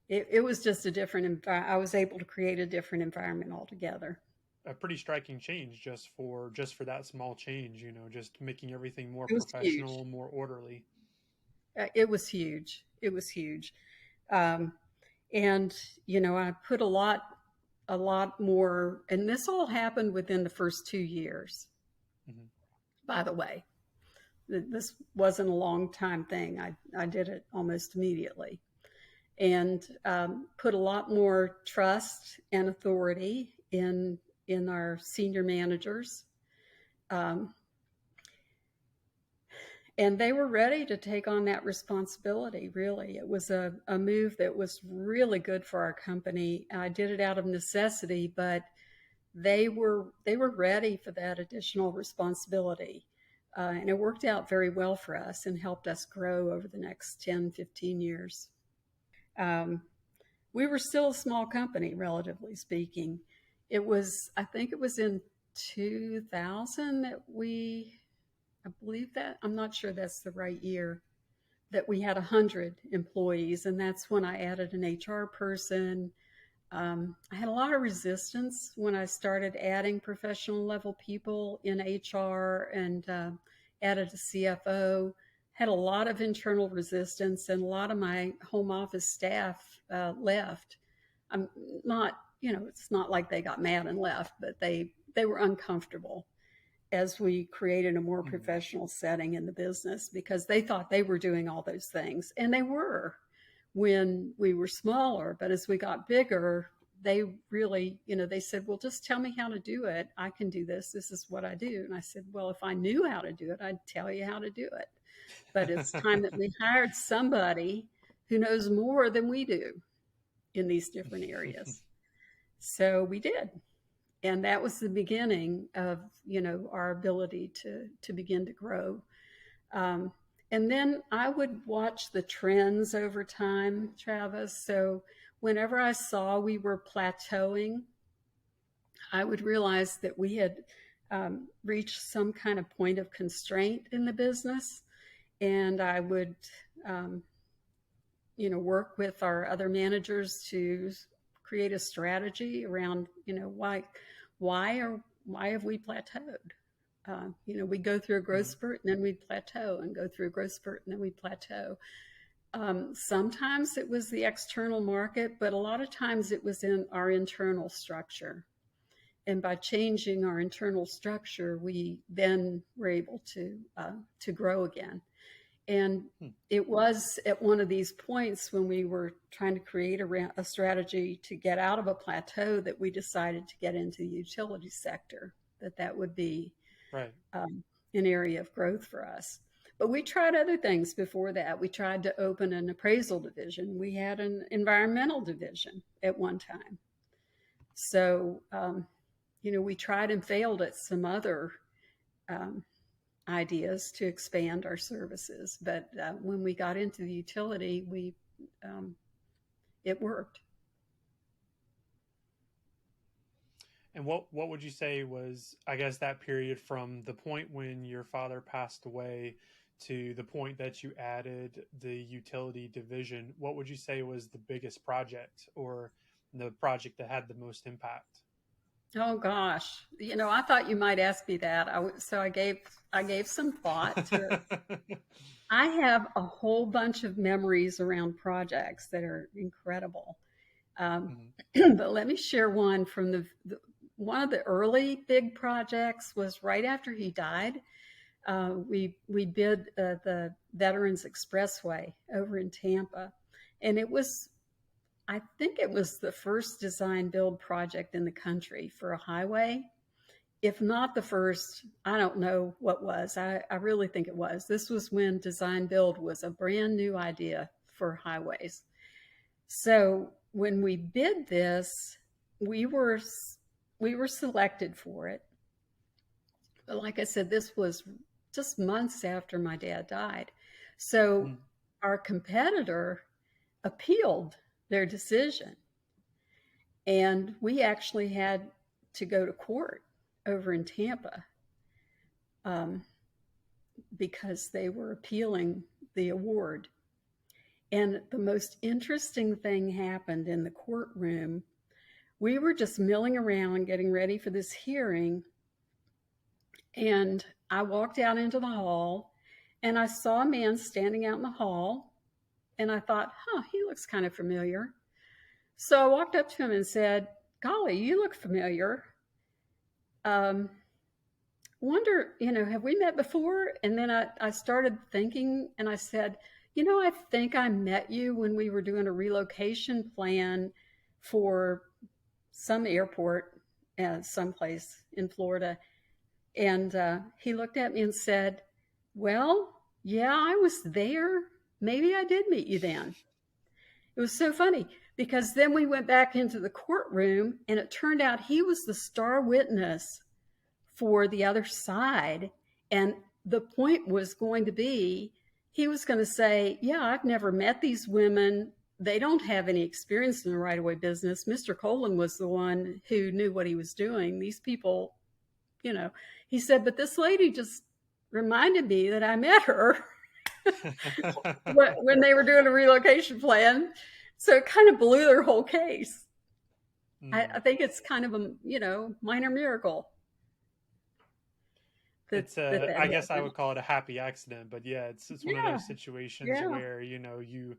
Speaker 2: it was just a different environment. I was able to create a different environment altogether.
Speaker 1: A pretty striking change just for that small change, just making everything more
Speaker 2: It was huge.
Speaker 1: professional, more orderly.
Speaker 2: It was huge. It was huge. Um, and I put a lot more, and this all happened within the first 2 years.
Speaker 1: Hmm.
Speaker 2: By the way, this wasn't a long time thing. I did it almost immediately, and put a lot more trust and authority in our senior managers. Um, and they were ready to take on that responsibility. Really, it was a move that was really good for our company. I did it out of necessity, but they were ready for that additional responsibility. And it worked out very well for us and helped us grow over the next 10, 15 years. Um, we were still a small company, relatively speaking. I think it was in 2000 that I believe that, I'm not sure that's the right year, that we had 100 employees. And that's when I added an HR person. I had a lot of resistance when I started adding professional level people in HR and added a CFO. Had a lot of internal resistance, and a lot of my home office staff left. I'm not, it's not like they got mad and left, but they were uncomfortable as we created a more
Speaker 1: Mhm.
Speaker 2: professional setting in the business because they thought they were doing all those things, and they were when we were smaller. But as we got bigger, they really, they said, well, just tell me how to do it. I can do this. This is what I do. And I said, well, if I knew how to do it, I'd tell you how to do it. But it's time that we hired somebody who knows more than we do in these different areas. So we did. And that was the beginning of, our ability to begin to grow. Um, and then I would watch the trends over time, Travis. So whenever I saw we were plateauing, I would realize that we had reached some kind of point of constraint in the business. And I would, um, work with our other managers to create a strategy around, why have we plateaued? We go through a growth
Speaker 1: Mhm.
Speaker 2: spurt and then we plateau, and go through a growth spurt and then we plateau. Sometimes it was the external market, but a lot of times it was in our internal structure. And by changing our internal structure, we then were able to grow again. And
Speaker 1: Hmm.
Speaker 2: it was at one of these points when we were trying to create a strategy to get out of a plateau that we decided to get into the utility sector, that would be
Speaker 1: Right.
Speaker 2: um, an area of growth for us. But we tried other things before that. We tried to open an appraisal division. We had an environmental division at one time. So, we tried and failed at some other um, ideas to expand our services. But when we got into the utility, um, it worked.
Speaker 1: And what would you say was, I guess, that period from the point when your father passed away to the point that you added the utility division? What would you say was the biggest project or the project that had the most impact?
Speaker 2: Oh gosh, I thought you might ask me that. So I gave some thought to it. I have a whole bunch of memories around projects that are incredible. Um,
Speaker 1: Mhm.
Speaker 2: but let me share one from one of the early big projects was right after he died. We bid the Veterans Expressway over in Tampa, and I think it was the first design build project in the country for a highway. If not the first, I don't know what was. I really think it was. This was when design build was a brand new idea for highways. So when we bid this, we were we were selected for it. But like I said, this was just months after my dad died. So
Speaker 1: Mm.
Speaker 2: our competitor appealed their decision, and we actually had to go to court over in Tampa um, because they were appealing the award. And the most interesting thing happened in the courtroom. We were just milling around getting ready for this hearing, and I walked out into the hall and I saw a man standing out in the hall, and I thought, he looks kind of familiar. So I walked up to him and said, golly, you look familiar. Um, Wonder, have we met before? And then I started thinking, and I said, I think I met you when we were doing a relocation plan for some airport, someplace in Florida. And he looked at me and said, well, yeah, I was there. Maybe I did meet you then. It was so funny because then we went back into the courtroom, and it turned out he was the star witness for the other side. And the point was going to be, he was going to say, yeah, I've never met these women. they don't have any experience in the right of way business. Mr. Colan was the one who knew what he was doing. These people, you know, he said, but this lady just reminded me that I met her when they were doing a relocation plan. So it kind of blew their whole case. I
Speaker 1: Mm.
Speaker 2: think it's kind of a, minor miracle that
Speaker 1: I guess I
Speaker 2: happened.
Speaker 1: would call it a happy accident, but yeah, it's one of
Speaker 2: Yeah,
Speaker 1: those situations
Speaker 2: yeah,
Speaker 1: where, you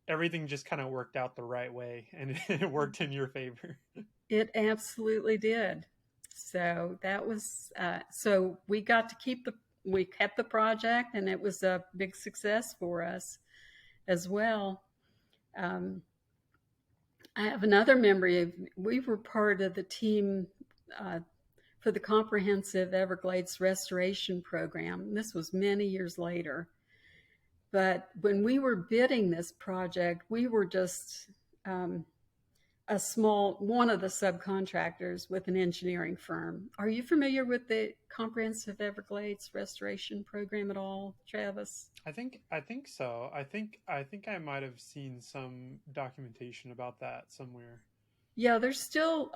Speaker 1: everything just kind of worked out the right way and it worked in your favor.
Speaker 2: it absolutely did. So that was so we kept the project, and it was a big success for us as well. Um, I have another memory of we were part of the team uh, for the Comprehensive Everglades Restoration Program. This was many years later. But when we were bidding this project, we were just um, one of the subcontractors with an engineering firm. Are you familiar with the Comprehensive Everglades Restoration Program at all, Travis?
Speaker 1: I think so. I think I might have seen some documentation about that somewhere.
Speaker 2: Yeah, they're still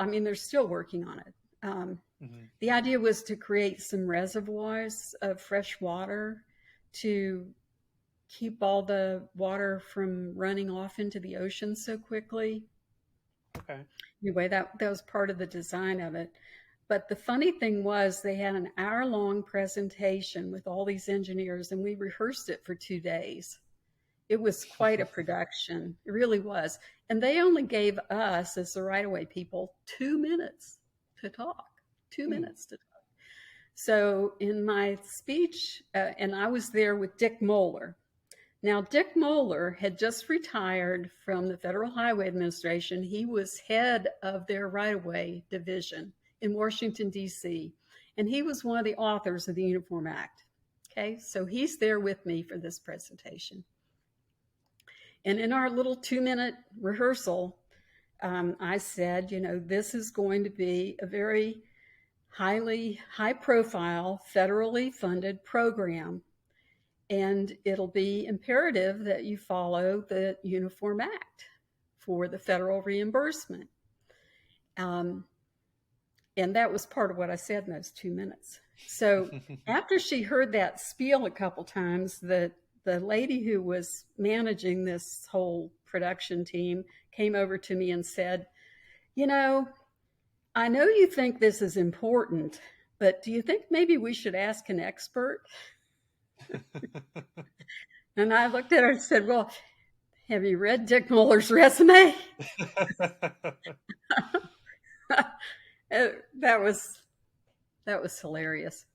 Speaker 2: working on it. Um,
Speaker 1: Hmm.
Speaker 2: the idea was to create some reservoirs of fresh water to keep all the water from running off into the ocean so quickly.
Speaker 1: Okay.
Speaker 2: Anyway, that was part of the design of it. But the funny thing was, they had an hour-long presentation with all these engineers, and we rehearsed it for 2 days. It was quite a production. It really was. And they only gave us, as the right of way people, 2 minutes to talk. Two
Speaker 1: Hmm.
Speaker 2: minutes to talk. So in my speech, and I was there with Dick Moeller. Now, Dick Moeller had just retired from the Federal Highway Administration. He was head of their right of way division in Washington, D.C., and he was one of the authors of the Uniform Act. Okay, so he's there with me for this presentation. And in our little 2 minute rehearsal, I said, this is going to be a very high profile, federally funded program, and it'll be imperative that you follow the Uniform Act for the federal reimbursement. Um, and that was part of what I said in those 2 minutes. So after she heard that spiel a couple times, the lady who was managing this whole production team came over to me and said, you know, I know you think this is important, but do you think maybe we should ask an expert? And I looked at her and said, well, have you read Dick Muller's resume? that was that was hilarious.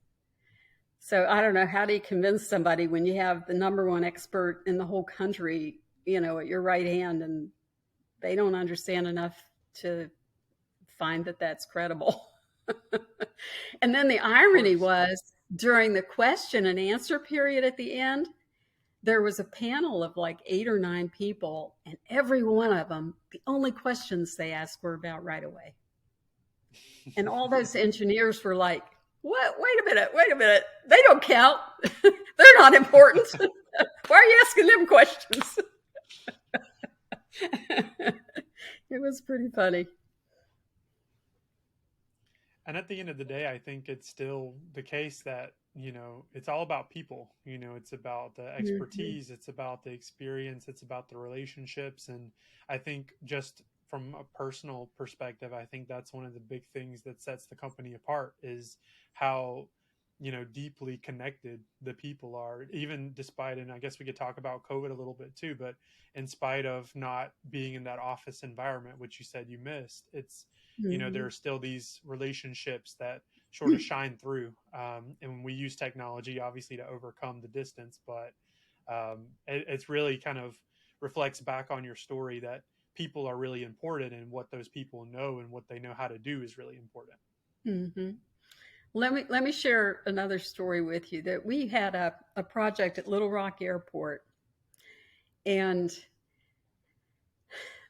Speaker 2: So I don't know, how do you convince somebody when you have the number one expert in the whole country, at your right hand, and they don't understand enough to find that that's credible. And then the
Speaker 1: Of
Speaker 2: irony
Speaker 1: course.
Speaker 2: was, during the question and answer period at the end, there was a panel of like 8 or 9 people, and every one of them, the only questions they asked were about right away. And all those engineers were like, what? Wait a minute. They don't count. They're not important. Why are you asking them questions? It was pretty funny.
Speaker 1: And at the end of the day, I think it's still the case that, it's all about people. It's about the
Speaker 2: Mm-hmm.
Speaker 1: expertise, it's about the experience, it's about the relationships. And I think just from a personal perspective, I think that's one of the big things that sets the company apart is how, deeply connected the people are, even despite, and I guess we could talk about COVID a little bit too, but in spite of not being in that office environment, which you said you missed, there
Speaker 2: Mm-hmm.
Speaker 1: are still these relationships that sort of shine through. And we use technology obviously to overcome the distance, but it's really kind of reflects back on your story that people are really important, and what those people know and what they know how to do is really important.
Speaker 2: Mm-hmm. Let me share another story with you. That we had a project at Little Rock Airport, and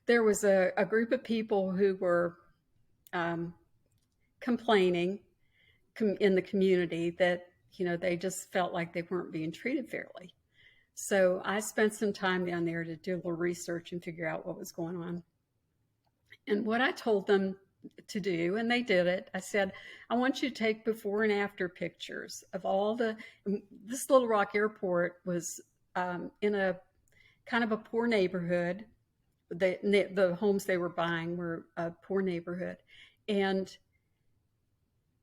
Speaker 2: there was a group of people who were um, complaining in the community that they just felt like they weren't being treated fairly. So I spent some time down there to do a little research and figure out what was going on. And what I told them to do, and they did it, I said, I want you to take before and after pictures of all the. This Little Rock Airport was in a kind of a poor neighborhood. The homes they were buying were a poor neighborhood. And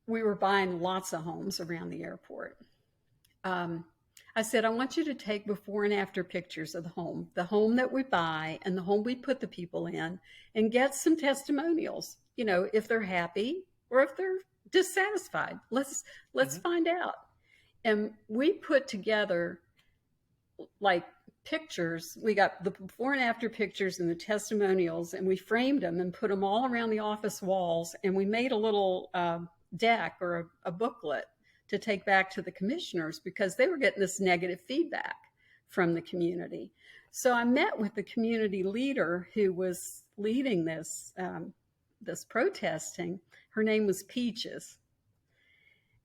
Speaker 2: we were buying lots of homes around the airport. Um, I said, I want you to take before and after pictures of the home that we buy and the home we put the people in, and get some testimonials, if they're happy or if they're dissatisfied. Let's
Speaker 1: Hmm.
Speaker 2: find out. And we put together like pictures. We got the before and after pictures and the testimonials, and we framed them and put them all around the office walls. And we made a little deck or a booklet to take back to the commissioners because they were getting this negative feedback from the community. So I met with the community leader who was leading this protesting. Her name was Peaches.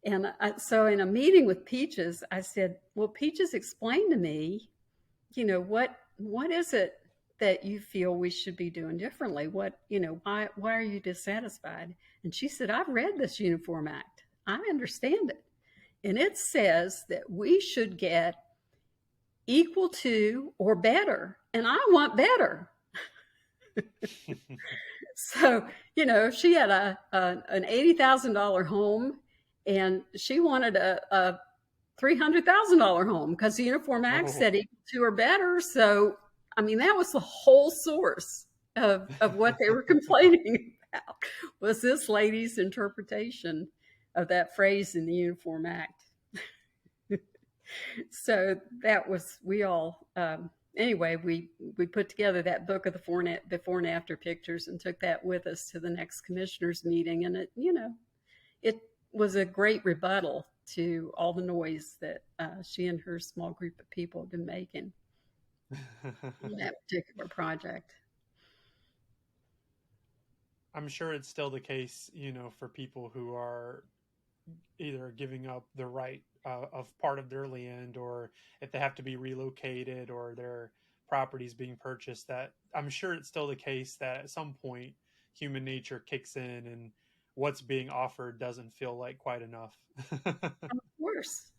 Speaker 2: And so in a meeting with Peaches, I said, well, Peaches, explain to me, what is it that you feel we should be doing differently? Why are you dissatisfied? And she said, I've read this Uniform Act. I understand it. And it says that we should get equal to or better. And I want better. So, she had an $80,000 home, and she wanted a $300,000 home because the Uniform Act
Speaker 1: Oh.
Speaker 2: said equal to or better. So, I mean, that was the whole source of what they were complaining about, was this lady's interpretation of that phrase in the Uniform Act. So that was, we all, anyway, we put together that book of the before and after pictures and took that with us to the next commissioners meeting. And it was a great rebuttal to all the noise that she and her small group of people have been making on that particular project.
Speaker 1: I'm sure it's still the case, for people who are either giving up the right of part of their land, or if they have to be relocated or their properties being purchased, that I'm sure it's still the case that at some point human nature kicks in and what's being offered doesn't feel like quite enough.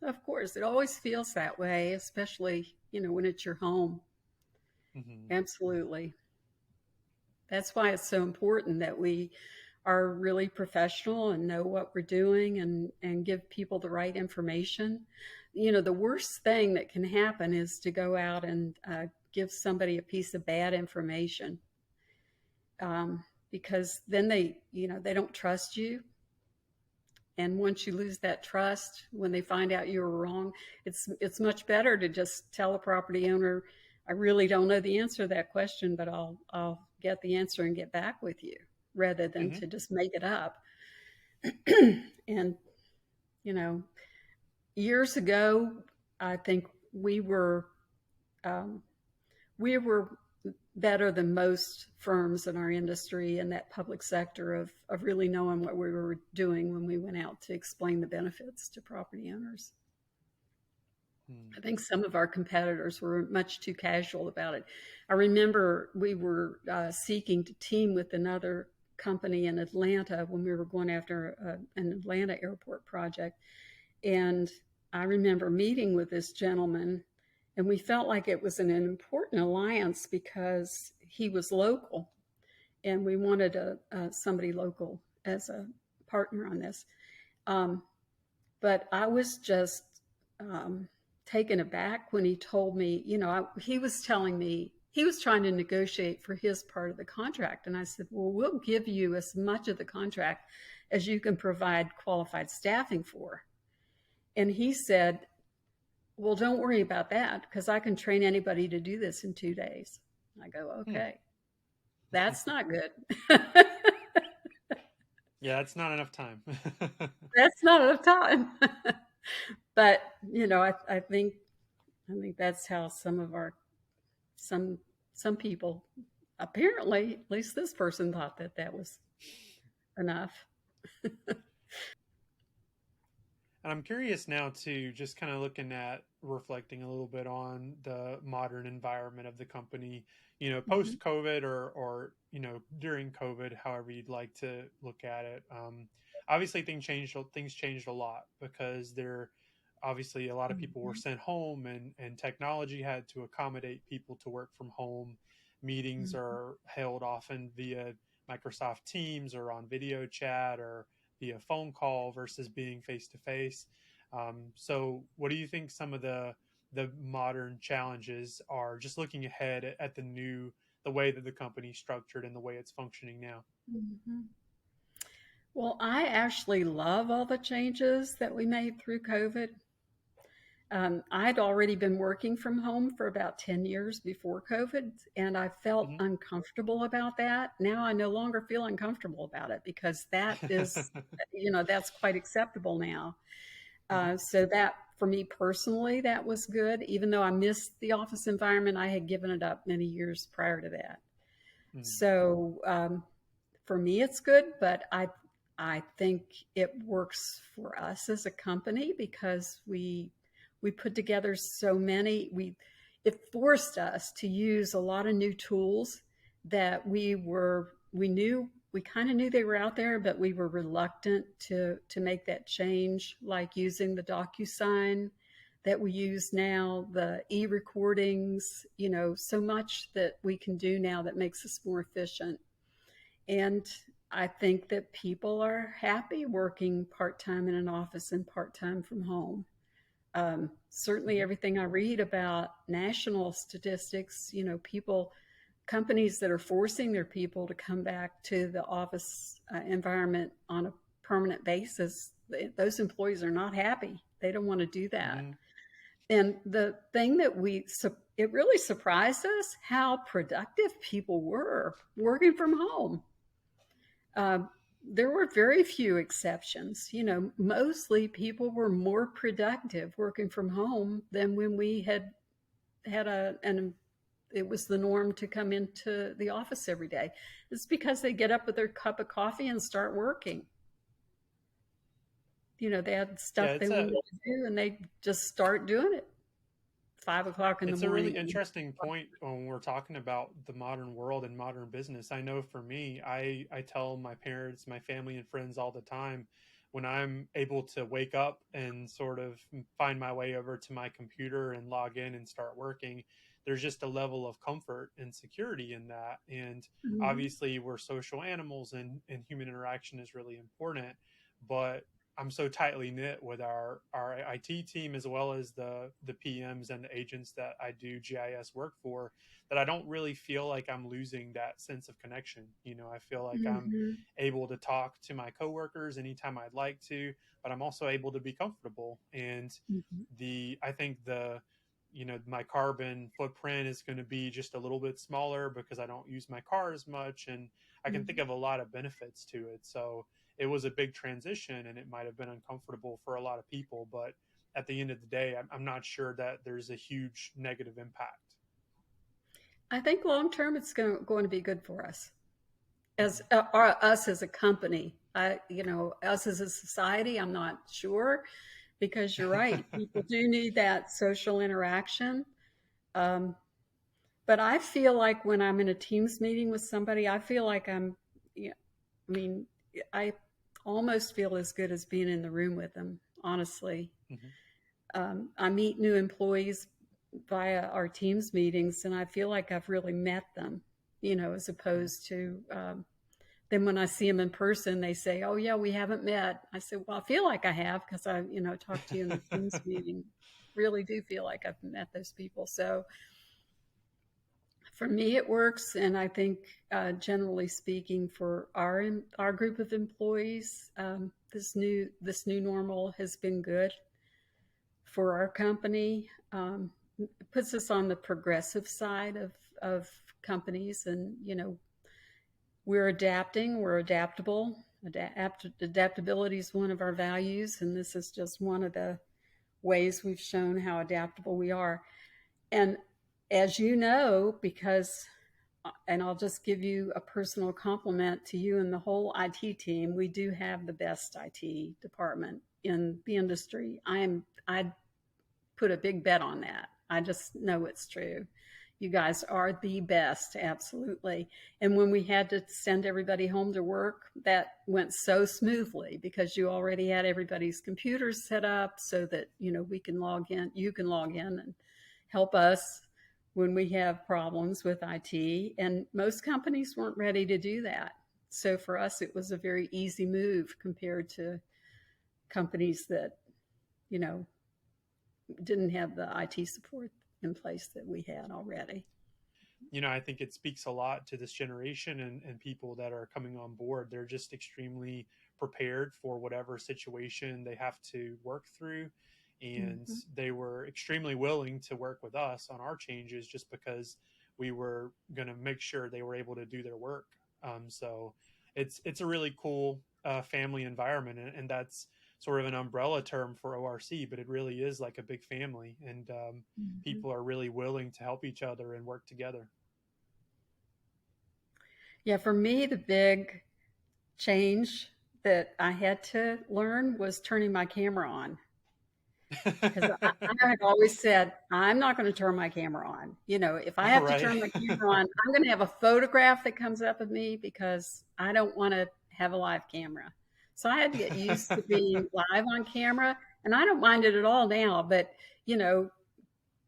Speaker 2: Of course, it always feels that way, especially when it's your home.
Speaker 1: Hmm.
Speaker 2: Absolutely. That's why it's so important that we are really professional and know what we're doing, and give people the right information. The worst thing that can happen is to go out and give somebody a piece of bad information, because then they don't trust you. And once you lose that trust, when they find out you were wrong, it's much better to just tell a property owner, I really don't know the answer to that question, but I'll get the answer and get back with you, rather than
Speaker 1: Hmm.
Speaker 2: to just make it up. And you know, years ago, I think um, we were better than most firms in our industry in that public sector of really knowing what we were doing when we went out to explain the benefits to property owners. I think some of our competitors were much too casual about it. I remember we were seeking to team with another company in Atlanta when we were going after an Atlanta airport project. And I remember meeting with this gentleman, and we felt like it was an important alliance because he was local, and we wanted somebody local as a partner on this. Um, but I was just um, taken aback when he told me, he was telling me he was trying to negotiate for his part of the contract. And I said, well, we'll give you as much of the contract as you can provide qualified staffing for. And he said, well, don't worry about that because I can train anybody to do this in 2 days. I go,
Speaker 1: Hmm.
Speaker 2: okay, that's not good.
Speaker 1: Yeah, it's not enough time.
Speaker 2: That's not enough time. But I think that's how some some people, apparently, at least this person, thought that that was enough.
Speaker 1: And I'm curious now to just kind of looking at reflecting a little bit on the modern environment of the company,
Speaker 2: Mhm.
Speaker 1: post COVID or, during COVID, however you'd like to look at it. Obviously things changed a lot because obviously a lot of people were
Speaker 2: Mhm.
Speaker 1: sent home and technology had to accommodate people to work from home. Meetings
Speaker 2: Mhm.
Speaker 1: are held often via Microsoft Teams or on video chat or via phone call versus being face to face. So, what do you think some of the modern challenges are? Just looking ahead at the way that the company's structured and the way it's functioning now.
Speaker 2: Mhm. Well, I actually love all the changes that we made through COVID. I'd already been working from home for about 10 years before COVID, and I felt
Speaker 1: Hmm.
Speaker 2: uncomfortable about that. Now I no longer feel uncomfortable about it because that is, that's quite acceptable now.
Speaker 1: Hmm.
Speaker 2: So that, for me personally, that was good. Even though I missed the office environment, I had given it up many years prior to that.
Speaker 1: Mm.
Speaker 2: So for me, it's good, but I think it works for us as a company because we put together so many. It forced us to use a lot of new tools that we kind of knew they were out there, but we were reluctant to make that change, like using the DocuSign that we use now, the e-recordings, so much that we can do now that makes us more efficient. And I think that people are happy working part time in an office and part time from home. Certainly,
Speaker 1: Hmm.
Speaker 2: everything I read about national statistics, companies that are forcing their people to come back to the office environment on a permanent basis, those employees are not happy. They don't want to do that.
Speaker 1: Hmm.
Speaker 2: And the thing that it really surprised us how productive people were working from home. Uh, there were very few exceptions. Mostly people were more productive working from home than when we had an it was the norm to come into the office every day. It's because they get up with their cup of coffee and start working. They had
Speaker 1: Yeah,
Speaker 2: stuff they wanted to do and they just start doing it 5 o'clock in the
Speaker 1: it's a really
Speaker 2: morning.
Speaker 1: interesting point when we're talking about the modern world and modern business. I know for me, I tell my parents, my family, and friends all the time when I'm able to wake up and sort of find my way over to my computer and log in and start working, there's just a level of comfort and security in that. And
Speaker 2: Mhm.
Speaker 1: obviously, we're social animals and human interaction is really important. But I'm so tightly knit with our IT team as well as the PMs and the agents that I do GIS work for that I don't really feel like I'm losing that sense of connection. I feel like I'm
Speaker 2: Mhm.
Speaker 1: able to talk to my coworkers anytime I'd like to, but I'm also able to be comfortable. And
Speaker 2: Mhm.
Speaker 1: I think my carbon footprint is going to be just a little bit smaller because I don't use my car as much, and I can think
Speaker 2: Mhm.
Speaker 1: of a lot of benefits to it. So it was a big transition and it might have been uncomfortable for a lot of people, but at the end of the day, I'm not sure that there's a huge negative impact.
Speaker 2: I think long term it's going to be good for us as
Speaker 1: Hmm.
Speaker 2: or us as a company. Us as a society, I'm not sure because you're right. People do need that social interaction. Um, but I feel like when I'm in a Teams meeting with somebody, I feel like yeah, I mean, I almost feel as good as being in the room with them, honestly.
Speaker 1: Hmm.
Speaker 2: I meet new employees via our Teams meetings, and I feel like I've really met them, as opposed to then when I see them in person, they say, "Oh yeah, we haven't met." I said, "Well, I feel like I have because I, talked to you in the Teams meeting. Really do feel like I've met those people." So for me, it works, and I think generally speaking, for our group of employees, this new normal has been good for our company. It puts us on the progressive side of companies, and we're adapting, we're adaptable. Adaptability is one of our values, and this is just one of the ways we've shown how adaptable we are. And as you know, and I'll just give you a personal compliment to you and the whole IT team, we do have the best IT department in the industry. I'd put a big bet on that. I just know it's true. You guys are the best, absolutely. And when we had to send everybody home to work, that went so smoothly because you already had everybody's computers set up so that, we can log in, you can log in and help us when we have problems with IT. And most companies weren't ready to do that. So for us, it was a very easy move compared to companies that, you know, didn't have the IT support in place that we had already.
Speaker 1: I think it speaks a lot to this generation and people that are coming on board. They're just extremely prepared for whatever situation they have to work through. And
Speaker 2: Mm-hmm.
Speaker 1: they were extremely willing to work with us on our changes just because we were going to make sure they were able to do their work. So it's a really cool family environment, and that's sort of an umbrella term for ORC, but it really is like a big family, and
Speaker 2: Mm-hmm.
Speaker 1: people are really willing to help each other and work together.
Speaker 2: Yeah, for me, the big change that I had to learn was turning my camera on. Because I had always said, I'm not going to turn my camera on. If I have to
Speaker 1: Right.
Speaker 2: turn my camera on, I'm going to have a photograph that comes up of me because I don't want to have a live camera. So I had to get used to being live on camera, and I don't mind it at all now. But, you know,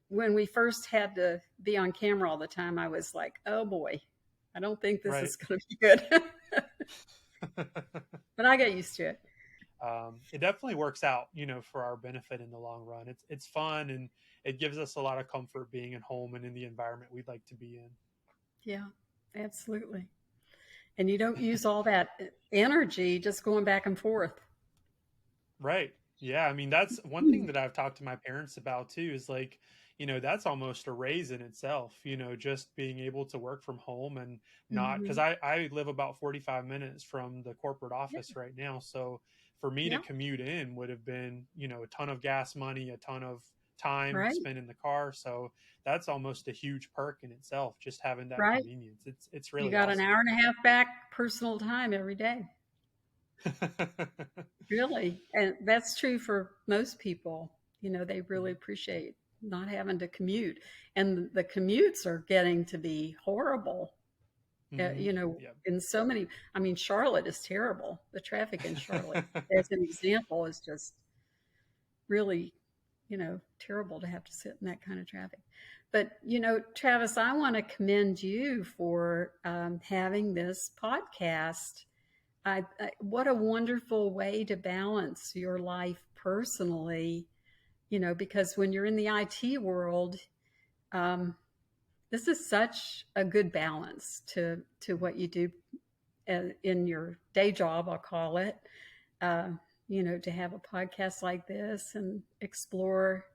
Speaker 2: when we first had to be on camera all the time, I was like, oh boy, I don't think this
Speaker 1: Right.
Speaker 2: is going to be good. But I got used to it.
Speaker 1: It definitely works out, for our benefit in the long run. It's fun, and it gives us a lot of comfort being at home and in the environment we'd like to be in.
Speaker 2: Yeah, absolutely. And you don't use all that energy just going back and forth.
Speaker 1: Right. Yeah. I mean, that's one thing that I've talked to my parents about too is like, that's almost a raise in itself, just being able to work from home and not, because
Speaker 2: Mm-hmm.
Speaker 1: I live about 45 minutes from the corporate
Speaker 2: Yeah,
Speaker 1: office right now. So for me to
Speaker 2: yeah,
Speaker 1: commute in would have been, a ton of gas money, a ton of time
Speaker 2: right,
Speaker 1: spent in the car. So that's almost a huge perk in itself, just having that
Speaker 2: right.
Speaker 1: convenience. It's
Speaker 2: You
Speaker 1: really
Speaker 2: got an
Speaker 1: awesome.
Speaker 2: hour and a half back personal time every day, really. And that's true for most people. They really
Speaker 1: Mhm.
Speaker 2: appreciate not having to commute. And the commutes are getting to be horrible.
Speaker 1: Mhm. Yeah.
Speaker 2: In so many, I mean, Charlotte is terrible. The traffic in Charlotte, as an example, is just really, terrible to have to sit in that kind of traffic. But, Travis, I want to commend you for having this podcast. What a wonderful way to balance your life personally, because when you're in the IT world, um, this is such a good balance to what you do in your day job, I'll call it. Uh, to have a podcast like this and explore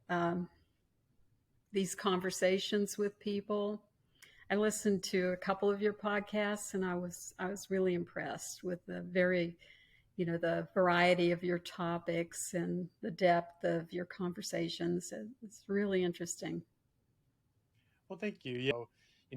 Speaker 2: um, these conversations with people. I listened to a couple of your podcasts, and I was really impressed with the variety of your topics and the depth of your conversations. It's really interesting.
Speaker 1: Well, thank you. Yeah. So,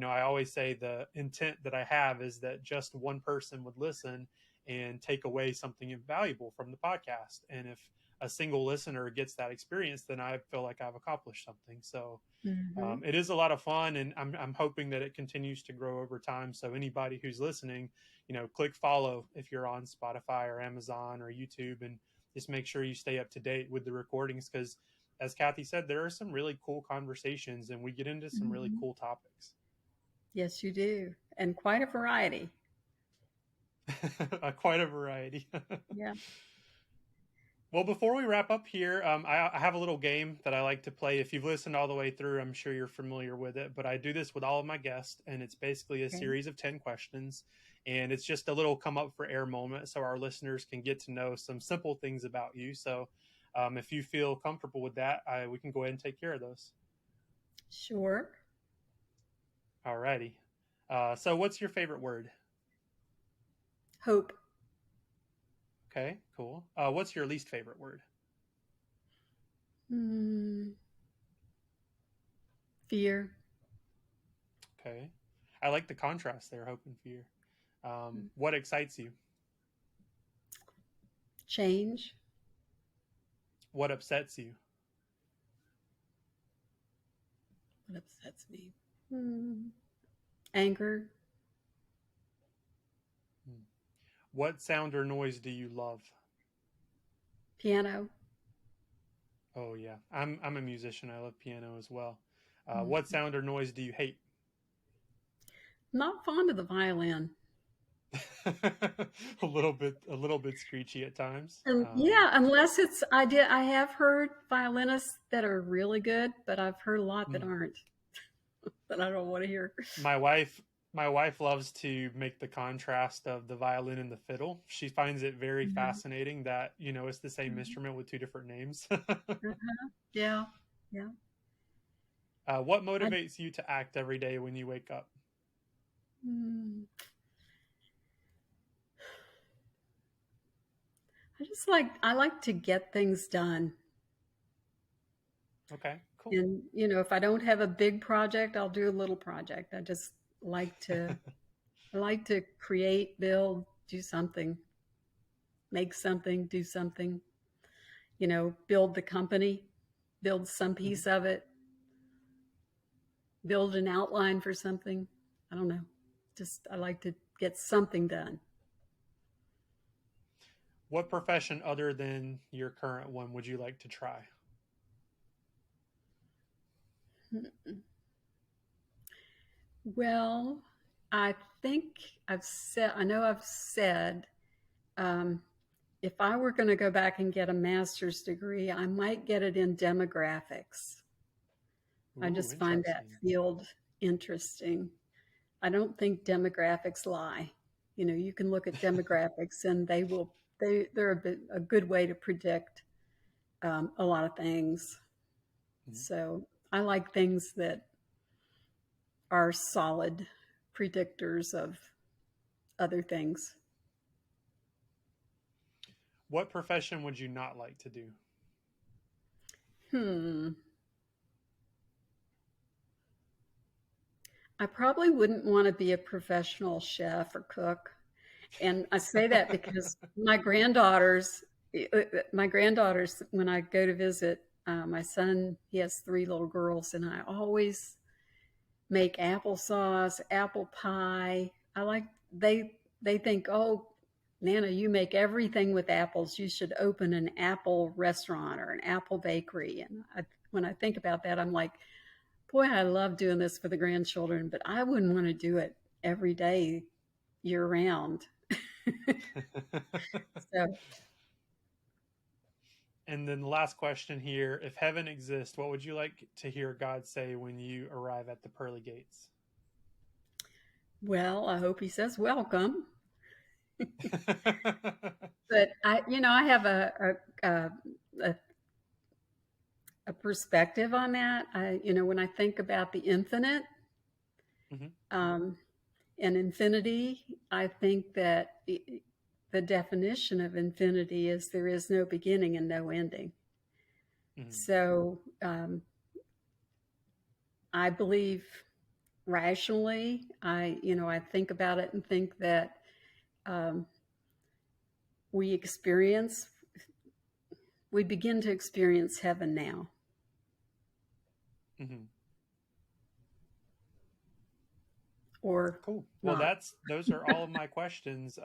Speaker 1: I always say the intent that I have is that just one person would listen and take away something valuable from the podcast. And if a single listener gets that experience, then I feel like I've accomplished something. So
Speaker 2: Mm-hmm.
Speaker 1: it is a lot of fun, and I'm hoping that it continues to grow over time. So anybody who's listening, click follow if you're on Spotify or Amazon or YouTube, and just make sure you stay up to date with the recordings because, as Cathy said, there are some really cool conversations, and we get into some really
Speaker 2: Mm-hmm.
Speaker 1: cool topics.
Speaker 2: Yes, you do, and quite a variety.
Speaker 1: Quite a variety.
Speaker 2: Yeah.
Speaker 1: Well, before we wrap up here, I have a little game that I like to play. If you've listened all the way through, I'm sure you're familiar with it, but I do this with all of my guests, and it's basically a
Speaker 2: Okay.
Speaker 1: series of 10 questions. And it's just a little come up for air moment so our listeners can get to know some simple things about you. So if you feel comfortable with that, we can go ahead and take care of those.
Speaker 2: Sure.
Speaker 1: All righty. So, what's your favorite word?
Speaker 2: Hope.
Speaker 1: Okay, cool. What's your least favorite word?
Speaker 2: Mm, fear.
Speaker 1: Okay. I like the contrast there, hope and fear. What excites you?
Speaker 2: Change.
Speaker 1: What upsets you?
Speaker 2: What upsets me? Hmm. Anger.
Speaker 1: Hmm. What sound or noise do you love?
Speaker 2: Piano.
Speaker 1: Oh yeah, I'm a musician. I love piano as well. What
Speaker 2: Mm.
Speaker 1: sound or noise do you hate?
Speaker 2: Not fond of the violin.
Speaker 1: A little bit screechy at times.
Speaker 2: And yeah, unless it's I have heard violinists that are really good, but I've heard a lot that
Speaker 1: Mm.
Speaker 2: aren't that I don't want to hear.
Speaker 1: my wife my wife loves to make the contrast of the violin and the fiddle. She finds it very
Speaker 2: Mhm.
Speaker 1: fascinating that it's the same
Speaker 2: Mhm.
Speaker 1: instrument with two different names.
Speaker 2: Uh-huh. Yeah, yeah.
Speaker 1: What
Speaker 2: I
Speaker 1: motivates you to act every day when you wake up?
Speaker 2: mm, I like to get things done.
Speaker 1: Okay, cool.
Speaker 2: And if I don't have a big project, I'll do a little project. I just like to I like to create, build, do something, make something, do something, build the company, build some
Speaker 1: Mhm.
Speaker 2: piece of it, build an outline for something. I don't know. Just I like to get something done.
Speaker 1: What profession other than your current one would you like to try?
Speaker 2: Well, I think I know I've said, um, if I were going to go back and get a master's degree, I might get it in demographics. I
Speaker 1: Ooh,
Speaker 2: just find that
Speaker 1: interesting.
Speaker 2: field interesting. I don't think demographics lie. You can look at demographics and they're a good way to predict a lot of things.
Speaker 1: Mhm.
Speaker 2: So I like things that are solid predictors of other things.
Speaker 1: What profession would you not like to do?
Speaker 2: Hmm. I probably wouldn't want to be a professional chef or cook. And I say that because my granddaughters, when I go to visit my son, he has three little girls, and I always make applesauce, apple pie. They think, oh, Nana, you make everything with apples. You should open an apple restaurant or an apple bakery. And when I think about that, I'm like, boy, I love doing this for the grandchildren, but I wouldn't want to do it every day, year round. So,
Speaker 1: And then the last question here, if heaven exists, what would you like to hear God say when you arrive at the pearly gates?
Speaker 2: well, I hope he says welcome. But I have a, a perspective on that. When I think about the infinite
Speaker 1: Mhm,
Speaker 2: um, and infinity, I think that the definition of infinity is there is no beginning and no ending.
Speaker 1: mhm,
Speaker 2: So I believe rationally. I think about it and think that um, we experience, we begin to experience heaven now.
Speaker 1: mhm.
Speaker 2: Or
Speaker 1: Cool. Well,
Speaker 2: not.
Speaker 1: those are all of my questions.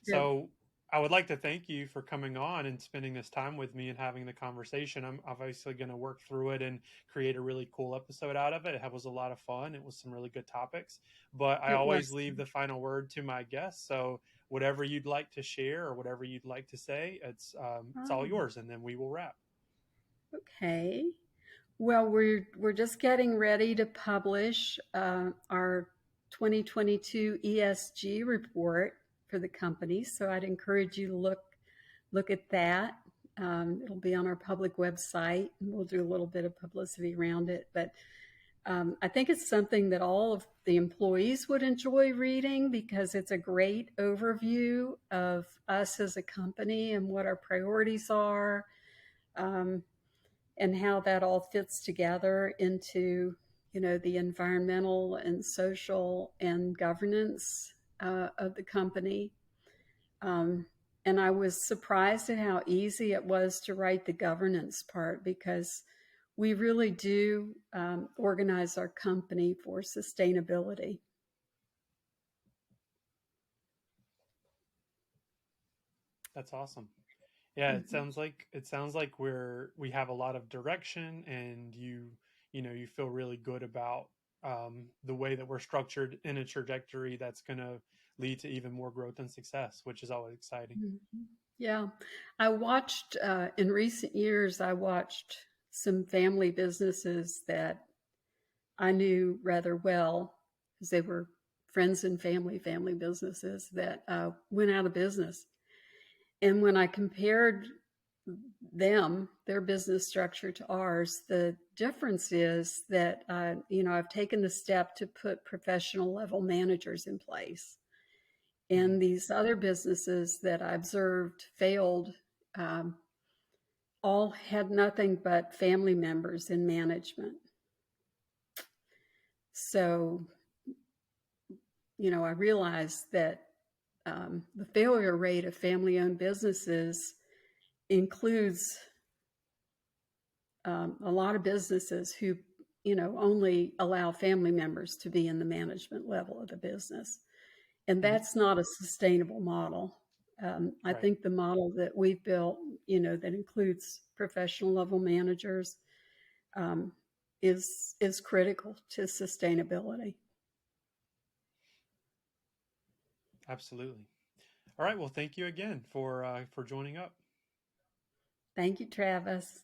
Speaker 2: Good.
Speaker 1: So I would like to thank you for coming on and spending this time with me and having the conversation. I'm obviously going to work through it and create a really cool episode out of it. It was a lot of fun. It was some really good topics, but I
Speaker 2: It
Speaker 1: always
Speaker 2: was.
Speaker 1: leave the final word to my guests. So whatever you'd like to share or whatever you'd like to say, it's all
Speaker 2: Oh,
Speaker 1: yours, and then we will wrap.
Speaker 2: okay. Well, we're just getting ready to publish our 2022 ESG report for the company. So I'd encourage you to look at that. It'll be on our public website, and we'll do a little bit of publicity around it. But I think it's something that all of the employees would enjoy reading because it's a great overview of us as a company and what our priorities are, um, and how that all fits together into the environmental and social and governance of the company. Um, And I was surprised at how easy it was to write the governance part because we really do organize our company for sustainability.
Speaker 1: That's awesome. Yeah,
Speaker 2: Mhm.
Speaker 1: it sounds like we have a lot of direction, and you feel really good about the way that we're structured in a trajectory that's going to lead to even more growth and success, which is always exciting.
Speaker 2: Mhm. Yeah. I watched, in recent years, I watched some family businesses that I knew rather well because they were friends and family businesses that went out of business. And when I compared them, their business structure to ours, the difference is that, I've taken the step to put professional level managers in place.
Speaker 1: Hmm.
Speaker 2: And these other businesses that I observed failed um, all had nothing but family members in management. So, I realized that the failure rate of family owned businesses includes a lot of businesses who, only allow family members to be in the management level of the business. And
Speaker 1: Hmm.
Speaker 2: that's not a sustainable model. I
Speaker 1: Right.
Speaker 2: think the model that we've built, that includes professional level managers, um, is critical to sustainability.
Speaker 1: Absolutely. All right. Well, thank you again for joining up.
Speaker 2: Thank you, Travis.